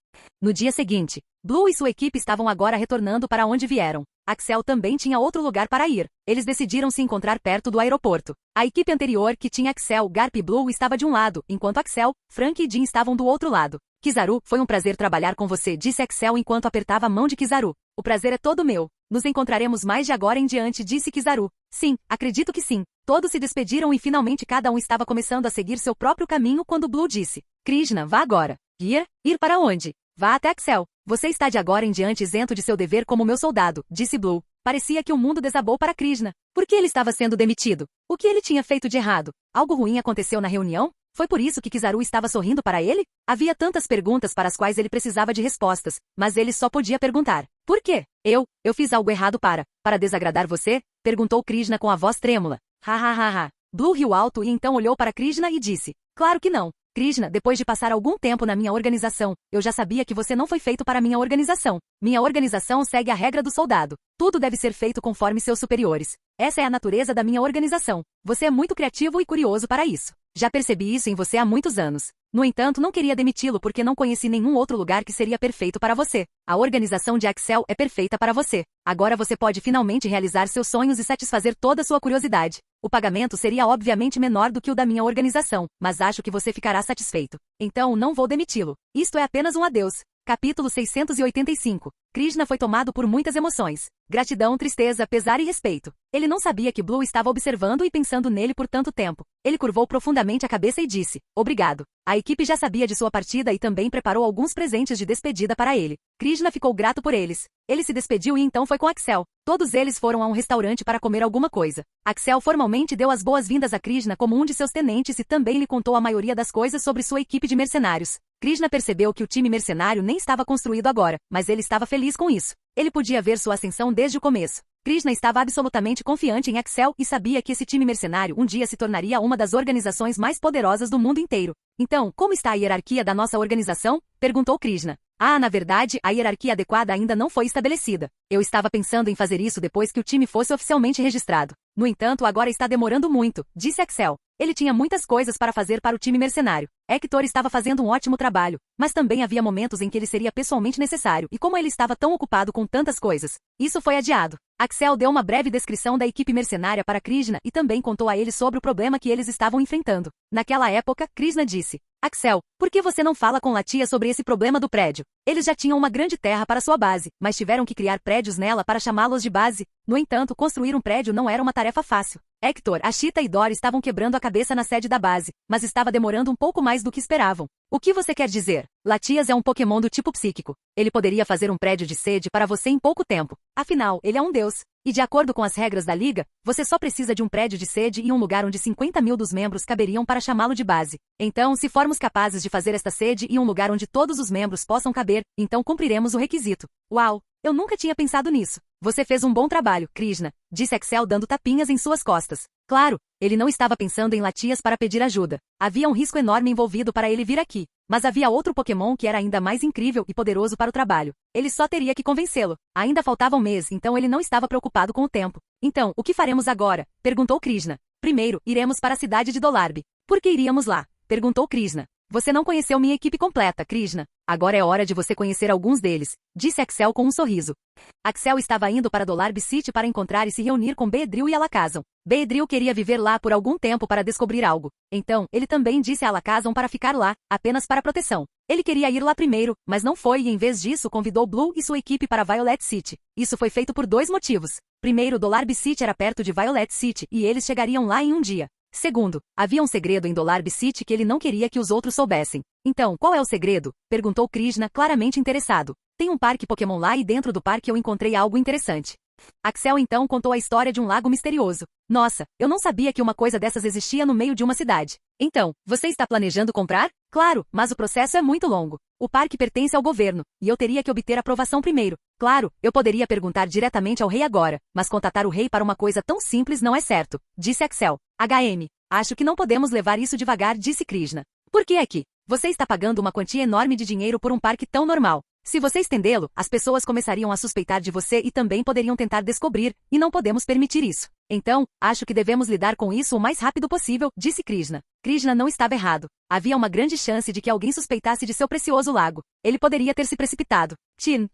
No dia seguinte, Blue e sua equipe estavam agora retornando para onde vieram. Axel também tinha outro lugar para ir. Eles decidiram se encontrar perto do aeroporto. A equipe anterior, que tinha Axel, Garp e Blue, estava de um lado, enquanto Axel, Frank e Jin estavam do outro lado. Kizaru, foi um prazer trabalhar com você, disse Axel enquanto apertava a mão de Kizaru. O prazer é todo meu. Nos encontraremos mais de agora em diante, disse Kizaru. Sim, acredito que sim. Todos se despediram e finalmente cada um estava começando a seguir seu próprio caminho quando Blue disse. Krishna, vá agora. Ir para onde? Vá até Axel. Você está de agora em diante isento de seu dever como meu soldado, disse Blue. Parecia que o mundo desabou para Krishna. Por que ele estava sendo demitido? O que ele tinha feito de errado? Algo ruim aconteceu na reunião? Foi por isso que Kizaru estava sorrindo para ele? Havia tantas perguntas para as quais ele precisava de respostas, mas ele só podia perguntar. Por quê? Eu fiz algo errado para desagradar você? Perguntou Krishna com a voz trêmula. Ha ha ha ha. Blue riu alto e então olhou para Krishna e disse. Claro que não. Krishna, depois de passar algum tempo na minha organização, eu já sabia que você não foi feito para minha organização. Minha organização segue a regra do soldado. Tudo deve ser feito conforme seus superiores. Essa é a natureza da minha organização. Você é muito criativo e curioso para isso. Já percebi isso em você há muitos anos. No entanto, não queria demiti-lo porque não conheci nenhum outro lugar que seria perfeito para você. A organização de Axel é perfeita para você. Agora você pode finalmente realizar seus sonhos e satisfazer toda a sua curiosidade. O pagamento seria obviamente menor do que o da minha organização, mas acho que você ficará satisfeito. Então não vou demiti-lo. Isto é apenas um adeus. Capítulo 685. Krishna foi tomado por muitas emoções. Gratidão, tristeza, pesar e respeito. Ele não sabia que Blue estava observando e pensando nele por tanto tempo. Ele curvou profundamente a cabeça e disse, obrigado. A equipe já sabia de sua partida e também preparou alguns presentes de despedida para ele. Krishna ficou grato por eles. Ele se despediu e então foi com Axel. Todos eles foram a um restaurante para comer alguma coisa. Axel formalmente deu as boas-vindas a Krishna como um de seus tenentes e também lhe contou a maioria das coisas sobre sua equipe de mercenários. Krishna percebeu que o time mercenário nem estava construído agora, mas ele estava feliz com isso. Ele podia ver sua ascensão desde o começo. Krishna estava absolutamente confiante em Axel e sabia que esse time mercenário um dia se tornaria uma das organizações mais poderosas do mundo inteiro. Então, como está a hierarquia da nossa organização? Perguntou Krishna. Na verdade, a hierarquia adequada ainda não foi estabelecida. Eu estava pensando em fazer isso depois que o time fosse oficialmente registrado. No entanto, agora está demorando muito, disse Axel. Ele tinha muitas coisas para fazer para o time mercenário. Hector estava fazendo um ótimo trabalho, mas também havia momentos em que ele seria pessoalmente necessário e como ele estava tão ocupado com tantas coisas, isso foi adiado. Axel deu uma breve descrição da equipe mercenária para Krishna e também contou a ele sobre o problema que eles estavam enfrentando. Naquela época, Krishna disse, Axel, por que você não fala com Latia sobre esse problema do prédio? Eles já tinham uma grande terra para sua base, mas tiveram que criar prédios nela para chamá-los de base. No entanto, construir um prédio não era uma tarefa fácil. Hector, Ashita e Dora estavam quebrando a cabeça na sede da base, mas estava demorando um pouco mais do que esperavam. O que você quer dizer? Latias é um Pokémon do tipo psíquico. Ele poderia fazer um prédio de sede para você em pouco tempo. Afinal, ele é um deus. E de acordo com as regras da liga, você só precisa de um prédio de sede e um lugar onde 50 mil dos membros caberiam para chamá-lo de base. Então, se formos capazes de fazer esta sede e um lugar onde todos os membros possam caber, então cumpriremos o requisito. Uau! Eu nunca tinha pensado nisso. Você fez um bom trabalho, Krishna, disse Axel dando tapinhas em suas costas. Claro, ele não estava pensando em Latias para pedir ajuda. Havia um risco enorme envolvido para ele vir aqui. Mas havia outro Pokémon que era ainda mais incrível e poderoso para o trabalho. Ele só teria que convencê-lo. Ainda faltava um mês, então ele não estava preocupado com o tempo. Então, o que faremos agora? Perguntou Krishna. Primeiro, iremos para a cidade de Dolarbe. Por que iríamos lá? Perguntou Krishna. Você não conheceu minha equipe completa, Krishna. Agora é hora de você conhecer alguns deles, disse Axel com um sorriso. Axel estava indo para Dolarbe City para encontrar e se reunir com Beedrill e Alakazam. Beedrill queria viver lá por algum tempo para descobrir algo. Então, ele também disse a Alakazam para ficar lá, apenas para proteção. Ele queria ir lá primeiro, mas não foi e em vez disso convidou Blue e sua equipe para Violet City. Isso foi feito por dois motivos. Primeiro, Dolarbe City era perto de Violet City e eles chegariam lá em um dia. Segundo, havia um segredo em Dolarbe City que ele não queria que os outros soubessem. Então, qual é o segredo? Perguntou Krishna, claramente interessado. Tem um parque Pokémon lá e dentro do parque eu encontrei algo interessante. Axel então contou a história de um lago misterioso. Nossa, eu não sabia que uma coisa dessas existia no meio de uma cidade. Então, você está planejando comprar? Claro, mas o processo é muito longo. O parque pertence ao governo, e eu teria que obter aprovação primeiro. Claro, eu poderia perguntar diretamente ao rei agora, mas contatar o rei para uma coisa tão simples não é certo, disse Axel. Acho que não podemos levar isso devagar, disse Krishna. Por que é que? Você está pagando uma quantia enorme de dinheiro por um parque tão normal. Se você estendê-lo, as pessoas começariam a suspeitar de você e também poderiam tentar descobrir, e não podemos permitir isso. Então, acho que devemos lidar com isso o mais rápido possível, disse Krishna. Krishna não estava errado. Havia uma grande chance de que alguém suspeitasse de seu precioso lago. Ele poderia ter se precipitado. Trin,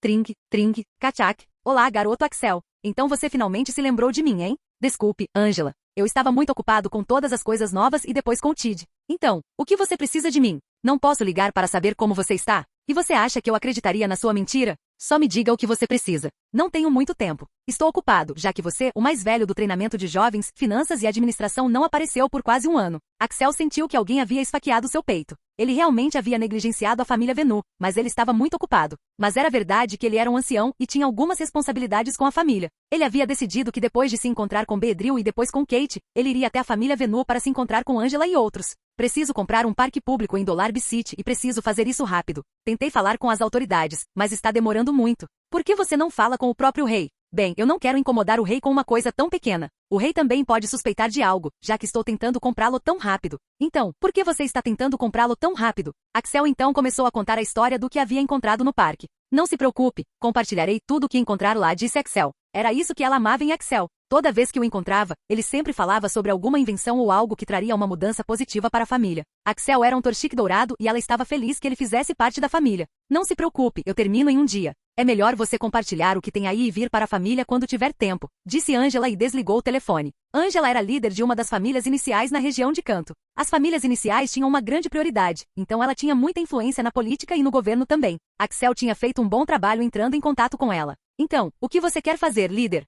tring, kachak. Olá, garoto Axel. Então você finalmente se lembrou de mim, hein? Desculpe, Angela. Eu estava muito ocupado com todas as coisas novas e depois com o Tid. Então, o que você precisa de mim? Não posso ligar para saber como você está? E você acha que eu acreditaria na sua mentira? Só me diga o que você precisa. Não tenho muito tempo. Estou ocupado, já que você, o mais velho do treinamento de jovens, finanças e administração não apareceu por quase um ano. Axel sentiu que alguém havia esfaqueado seu peito. Ele realmente havia negligenciado a família Venu, mas ele estava muito ocupado. Mas era verdade que ele era um ancião e tinha algumas responsabilidades com a família. Ele havia decidido que depois de se encontrar com Beedrill e depois com Kate, ele iria até a família Venu para se encontrar com Angela e outros. Preciso comprar um parque público em Dolarbe City e preciso fazer isso rápido. Tentei falar com as autoridades, mas está demorando muito. Por que você não fala com o próprio rei? Bem, eu não quero incomodar o rei com uma coisa tão pequena. O rei também pode suspeitar de algo, já que estou tentando comprá-lo tão rápido. Então, por que você está tentando comprá-lo tão rápido? Axel então começou a contar a história do que havia encontrado no parque. Não se preocupe, compartilharei tudo o que encontrar lá, disse Axel. Era isso que ela amava em Axel. Toda vez que o encontrava, ele sempre falava sobre alguma invenção ou algo que traria uma mudança positiva para a família. Axel era um torchique dourado e ela estava feliz que ele fizesse parte da família. Não se preocupe, eu termino em um dia. É melhor você compartilhar o que tem aí e vir para a família quando tiver tempo, disse Angela e desligou o telefone. Angela era líder de uma das famílias iniciais na região de Canto. As famílias iniciais tinham uma grande prioridade, então ela tinha muita influência na política e no governo também. Axel tinha feito um bom trabalho entrando em contato com ela. Então, o que você quer fazer, líder?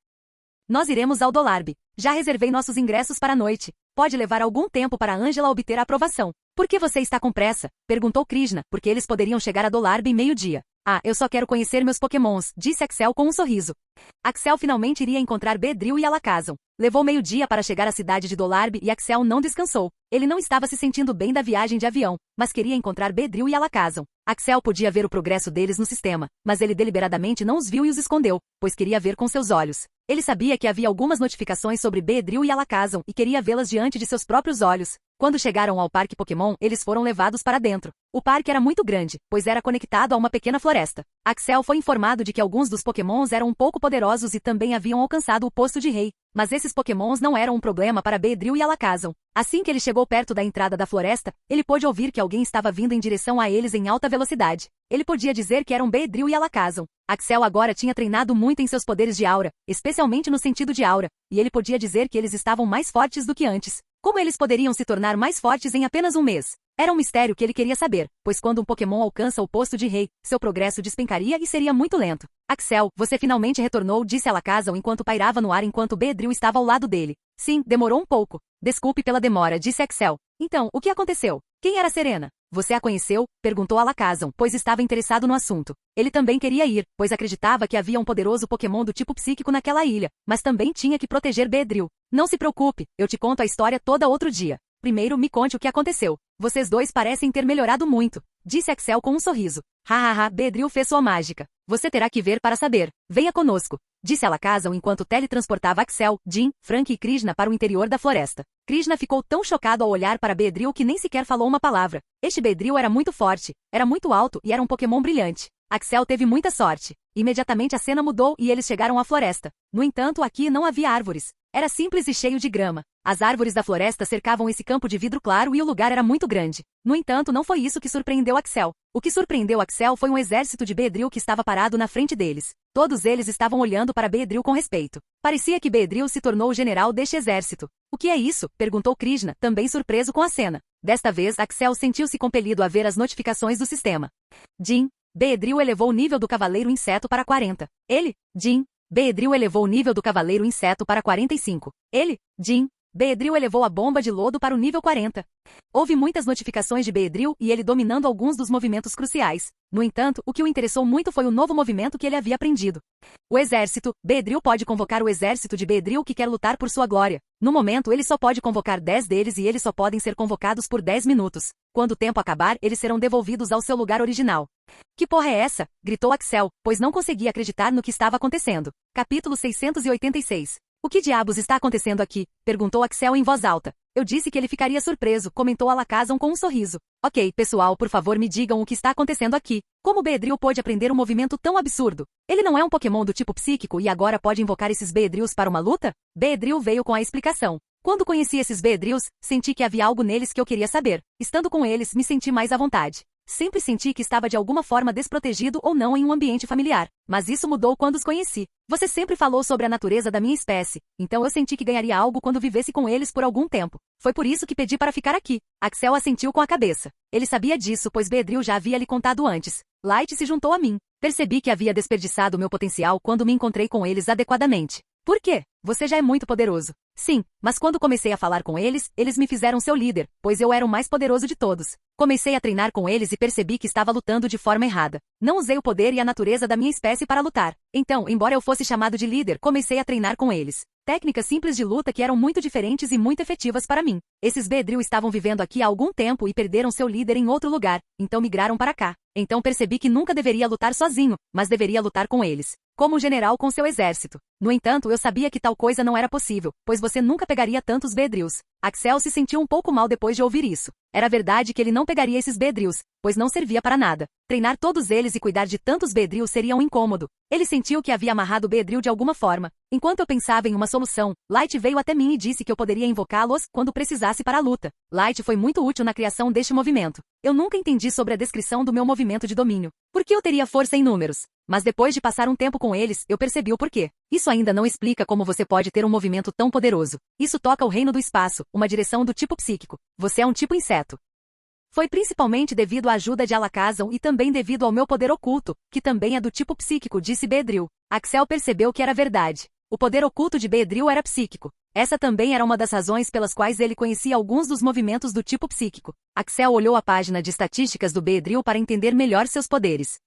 Nós iremos ao Dolarbe. Já reservei nossos ingressos para a noite. Pode levar algum tempo para Angela obter a aprovação. Por que você está com pressa? Perguntou Krishna, porque eles poderiam chegar a Dolarbe em meio-dia. Ah, eu só quero conhecer meus pokémons, disse Axel com um sorriso. Axel finalmente iria encontrar Beedrill e Alakazam. Levou meio-dia para chegar à cidade de Dolarbe e Axel não descansou. Ele não estava se sentindo bem da viagem de avião, mas queria encontrar Beedrill e Alakazam. Axel podia ver o progresso deles no sistema, mas ele deliberadamente não os viu e os escondeu, pois queria ver com seus olhos. Ele sabia que havia algumas notificações sobre Beedrill e Alakazam e queria vê-las diante de seus próprios olhos. Quando chegaram ao parque Pokémon, eles foram levados para dentro. O parque era muito grande, pois era conectado a uma pequena floresta. Axel foi informado de que alguns dos Pokémons eram um pouco poderosos e também haviam alcançado o posto de rei. Mas esses Pokémons não eram um problema para Beedrill e Alakazam. Assim que ele chegou perto da entrada da floresta, ele pôde ouvir que alguém estava vindo em direção a eles em alta velocidade. Ele podia dizer que eram Beedrill e Alakazam. Axel agora tinha treinado muito em seus poderes de aura, especialmente no sentido de aura, e ele podia dizer que eles estavam mais fortes do que antes. Como eles poderiam se tornar mais fortes em apenas um mês? Era um mistério que ele queria saber, pois quando um Pokémon alcança o posto de rei, seu progresso despencaria e seria muito lento. Axel, você finalmente retornou, disse Alakazam enquanto pairava no ar enquanto Beedrill estava ao lado dele. Sim, demorou um pouco. Desculpe pela demora, disse Axel. Então, o que aconteceu? Quem era Serena? Você a conheceu? Perguntou Alakazam, pois estava interessado no assunto. Ele também queria ir, pois acreditava que havia um poderoso Pokémon do tipo psíquico naquela ilha, mas também tinha que proteger Beedrill. Não se preocupe, eu te conto a história toda outro dia. Primeiro me conte o que aconteceu. Vocês dois parecem ter melhorado muito, disse Axel com um sorriso. Hahaha, Beedrill fez sua mágica. Você terá que ver para saber. Venha conosco, disse Alakazam enquanto teletransportava Axel, Jim, Frank e Krishna para o interior da floresta. Krishna ficou tão chocado ao olhar para Beedrill que nem sequer falou uma palavra. Este Beedrill era muito forte, era muito alto e era um Pokémon brilhante. Axel teve muita sorte. Imediatamente a cena mudou e eles chegaram à floresta. No entanto, aqui não havia árvores. Era simples e cheio de grama. As árvores da floresta cercavam esse campo de vidro claro e o lugar era muito grande. No entanto, não foi isso que surpreendeu Axel. O que surpreendeu Axel foi um exército de Beedrill que estava parado na frente deles. Todos eles estavam olhando para Beedrill com respeito. Parecia que Beedrill se tornou o general deste exército. O que é isso? Perguntou Krishna, também surpreso com a cena. Desta vez, Axel sentiu-se compelido a ver as notificações do sistema. Jim, Beedrill elevou o nível do Cavaleiro Inseto para 40. Ele, Jim, Beedrill elevou o nível do Cavaleiro Inseto para 45. Ele, Jim, Beedrill elevou a bomba de lodo para o nível 40. Houve muitas notificações de Beedrill e ele dominando alguns dos movimentos cruciais. No entanto, o que o interessou muito foi o novo movimento que ele havia aprendido. O exército. Beedrill pode convocar o exército de Beedrill que quer lutar por sua glória. No momento, ele só pode convocar 10 deles e eles só podem ser convocados por 10 minutos. Quando o tempo acabar, eles serão devolvidos ao seu lugar original. Que porra é essa? Gritou Axel, pois não conseguia acreditar no que estava acontecendo. Capítulo 686. O que diabos está acontecendo aqui? Perguntou Axel em voz alta. Eu disse que ele ficaria surpreso, comentou Alakazam com um sorriso. Ok, pessoal, por favor me digam o que está acontecendo aqui. Como Beedrill pôde aprender um movimento tão absurdo? Ele não é um Pokémon do tipo psíquico e agora pode invocar esses Beedrills para uma luta? Beedrill veio com a explicação. Quando conheci esses Beedrills, senti que havia algo neles que eu queria saber. Estando com eles, me senti mais à vontade. Sempre senti que estava de alguma forma desprotegido ou não em um ambiente familiar. Mas isso mudou quando os conheci. Você sempre falou sobre a natureza da minha espécie, então eu senti que ganharia algo quando vivesse com eles por algum tempo. Foi por isso que pedi para ficar aqui. Axel assentiu com a cabeça. Ele sabia disso, pois Beedrill já havia lhe contado antes. Light se juntou a mim. Percebi que havia desperdiçado meu potencial quando me encontrei com eles adequadamente. Por quê? Você já é muito poderoso. Sim, mas quando comecei a falar com eles, eles me fizeram seu líder, pois eu era o mais poderoso de todos. Comecei a treinar com eles e percebi que estava lutando de forma errada. Não usei o poder e a natureza da minha espécie para lutar. Então, embora eu fosse chamado de líder, comecei a treinar com eles. Técnicas simples de luta que eram muito diferentes e muito efetivas para mim. Esses Beedrill estavam vivendo aqui há algum tempo e perderam seu líder em outro lugar, então migraram para cá. Então percebi que nunca deveria lutar sozinho, mas deveria lutar com eles. Como um general com seu exército. No entanto, eu sabia que tal coisa não era possível, pois você nunca pegaria tantos Beedrills. Axel se sentiu um pouco mal depois de ouvir isso. Era verdade que ele não pegaria esses Beedrills, pois não servia para nada. Treinar todos eles e cuidar de tantos Beedrills seria um incômodo. Ele sentiu que havia amarrado o Beedrill de alguma forma. Enquanto eu pensava em uma solução, Light veio até mim e disse que eu poderia invocá-los quando precisasse para a luta. Light foi muito útil na criação deste movimento. Eu nunca entendi sobre a descrição do meu movimento de domínio. Por que eu teria força em números? Mas depois de passar um tempo com eles, eu percebi o porquê. Isso ainda não explica como você pode ter um movimento tão poderoso. Isso toca o reino do espaço, uma direção do tipo psíquico. Você é um tipo inseto. Foi principalmente devido à ajuda de Alakazam e também devido ao meu poder oculto, que também é do tipo psíquico, disse Beedrill. Axel percebeu que era verdade. O poder oculto de Beedrill era psíquico. Essa também era uma das razões pelas quais ele conhecia alguns dos movimentos do tipo psíquico. Axel olhou a página de estatísticas do Beedrill para entender melhor seus poderes.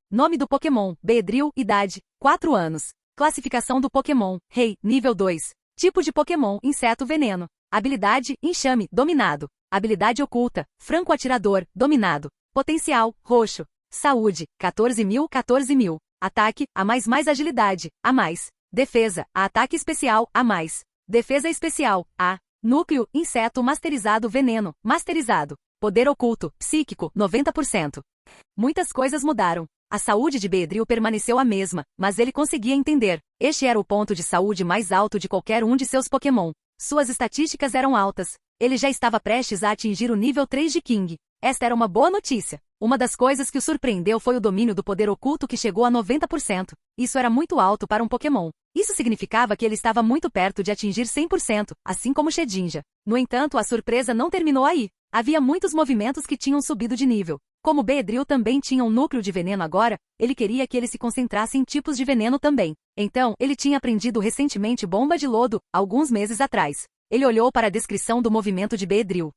Nome do Pokémon, Beedrill, idade, 4 anos. Classificação do Pokémon, Rei, nível 2. Tipo de Pokémon, inseto veneno. Habilidade, enxame, dominado. Habilidade oculta, franco atirador, dominado. Potencial, roxo. Saúde, 14.000. Ataque, a mais agilidade, a mais. Defesa, a ataque especial, a mais. Defesa especial, a. Núcleo, inseto masterizado veneno, masterizado. Poder oculto, psíquico, 90%. Muitas coisas mudaram. A saúde de Beedrill permaneceu a mesma, mas ele conseguia entender. Este era o ponto de saúde mais alto de qualquer um de seus Pokémon. Suas estatísticas eram altas. Ele já estava prestes a atingir o nível 3 de King. Esta era uma boa notícia. Uma das coisas que o surpreendeu foi o domínio do poder oculto que chegou a 90%. Isso era muito alto para um Pokémon. Isso significava que ele estava muito perto de atingir 100%, assim como Shedinja. No entanto, a surpresa não terminou aí. Havia muitos movimentos que tinham subido de nível. Como Beedrill também tinha um núcleo de veneno agora, ele queria que ele se concentrasse em tipos de veneno também. Então, ele tinha aprendido recentemente Bomba de Lodo, alguns meses atrás. Ele olhou para a descrição do movimento de Beedrill.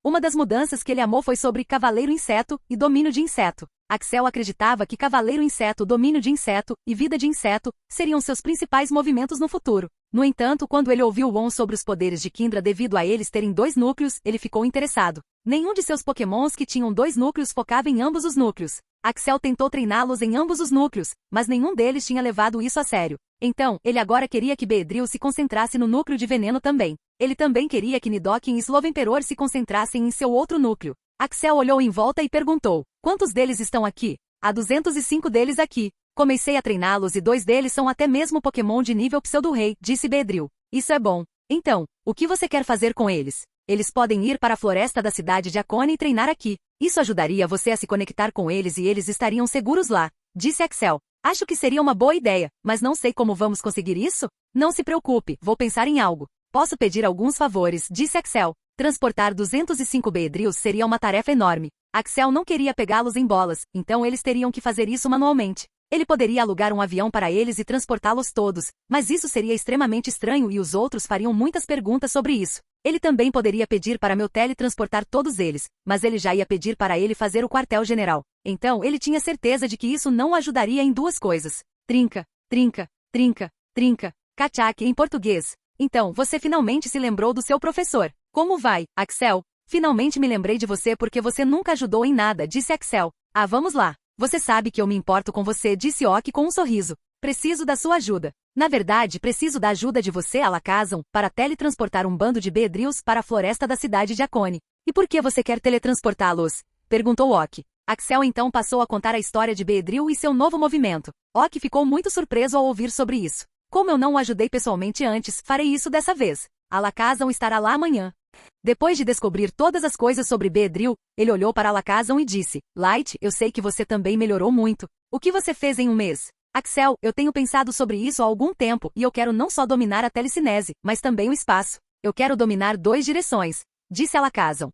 Uma das mudanças que ele amou foi sobre Cavaleiro Inseto e Domínio de Inseto. Axel acreditava que Cavaleiro Inseto, Domínio de Inseto e Vida de Inseto seriam seus principais movimentos no futuro. No entanto, quando ele ouviu Won sobre os poderes de Kindra devido a eles terem 2 núcleos, ele ficou interessado. Nenhum de seus Pokémons que tinham 2 núcleos focava em ambos os núcleos. Axel tentou treiná-los em ambos os núcleos, mas nenhum deles tinha levado isso a sério. Então, ele agora queria que Beedrill se concentrasse no núcleo de veneno também. Ele também queria que Nidoking e Slovenperor se concentrassem em seu outro núcleo. Axel olhou em volta e perguntou: quantos deles estão aqui? Há 205 deles aqui. Comecei a treiná-los e 2 deles são até mesmo Pokémon de nível Pseudo-Rei, disse Beedrill. Isso é bom. Então, o que você quer fazer com eles? Eles podem ir para a floresta da cidade de Akone e treinar aqui. Isso ajudaria você a se conectar com eles e eles estariam seguros lá, disse Axel. Acho que seria uma boa ideia, mas não sei como vamos conseguir isso? Não se preocupe, vou pensar em algo. Posso pedir alguns favores, disse Axel. Transportar 205 Beedrills seria uma tarefa enorme. Axel não queria pegá-los em bolas, então eles teriam que fazer isso manualmente. Ele poderia alugar um avião para eles e transportá-los todos, mas isso seria extremamente estranho e os outros fariam muitas perguntas sobre isso. Ele também poderia pedir para meu teletransportar todos eles, mas ele já ia pedir para ele fazer o quartel-general. Então ele tinha certeza de que isso não o ajudaria em 2 coisas. Trinca, trinca, trinca, trinca, cachaque em português. Então, você finalmente se lembrou do seu professor. Como vai, Axel? Finalmente me lembrei de você porque você nunca ajudou em nada, disse Axel. Ah, vamos lá. Você sabe que eu me importo com você, disse Ok com um sorriso. Preciso da sua ajuda. Na verdade, preciso da ajuda de você, Alakazam, para teletransportar um bando de Beedrills para a floresta da cidade de Akone. E por que você quer teletransportá-los? Perguntou Ok. Axel então passou a contar a história de Beedrill e seu novo movimento. Ok ficou muito surpreso ao ouvir sobre isso. Como eu não o ajudei pessoalmente antes, farei isso dessa vez. Alakazam estará lá amanhã. Depois de descobrir todas as coisas sobre Beedrill, ele olhou para Alakazam e disse: Light, eu sei que você também melhorou muito. O que você fez em um mês? Axel, eu tenho pensado sobre isso há algum tempo e eu quero não só dominar a telecinese, mas também o espaço. Eu quero dominar 2 direções, disse Alakazam.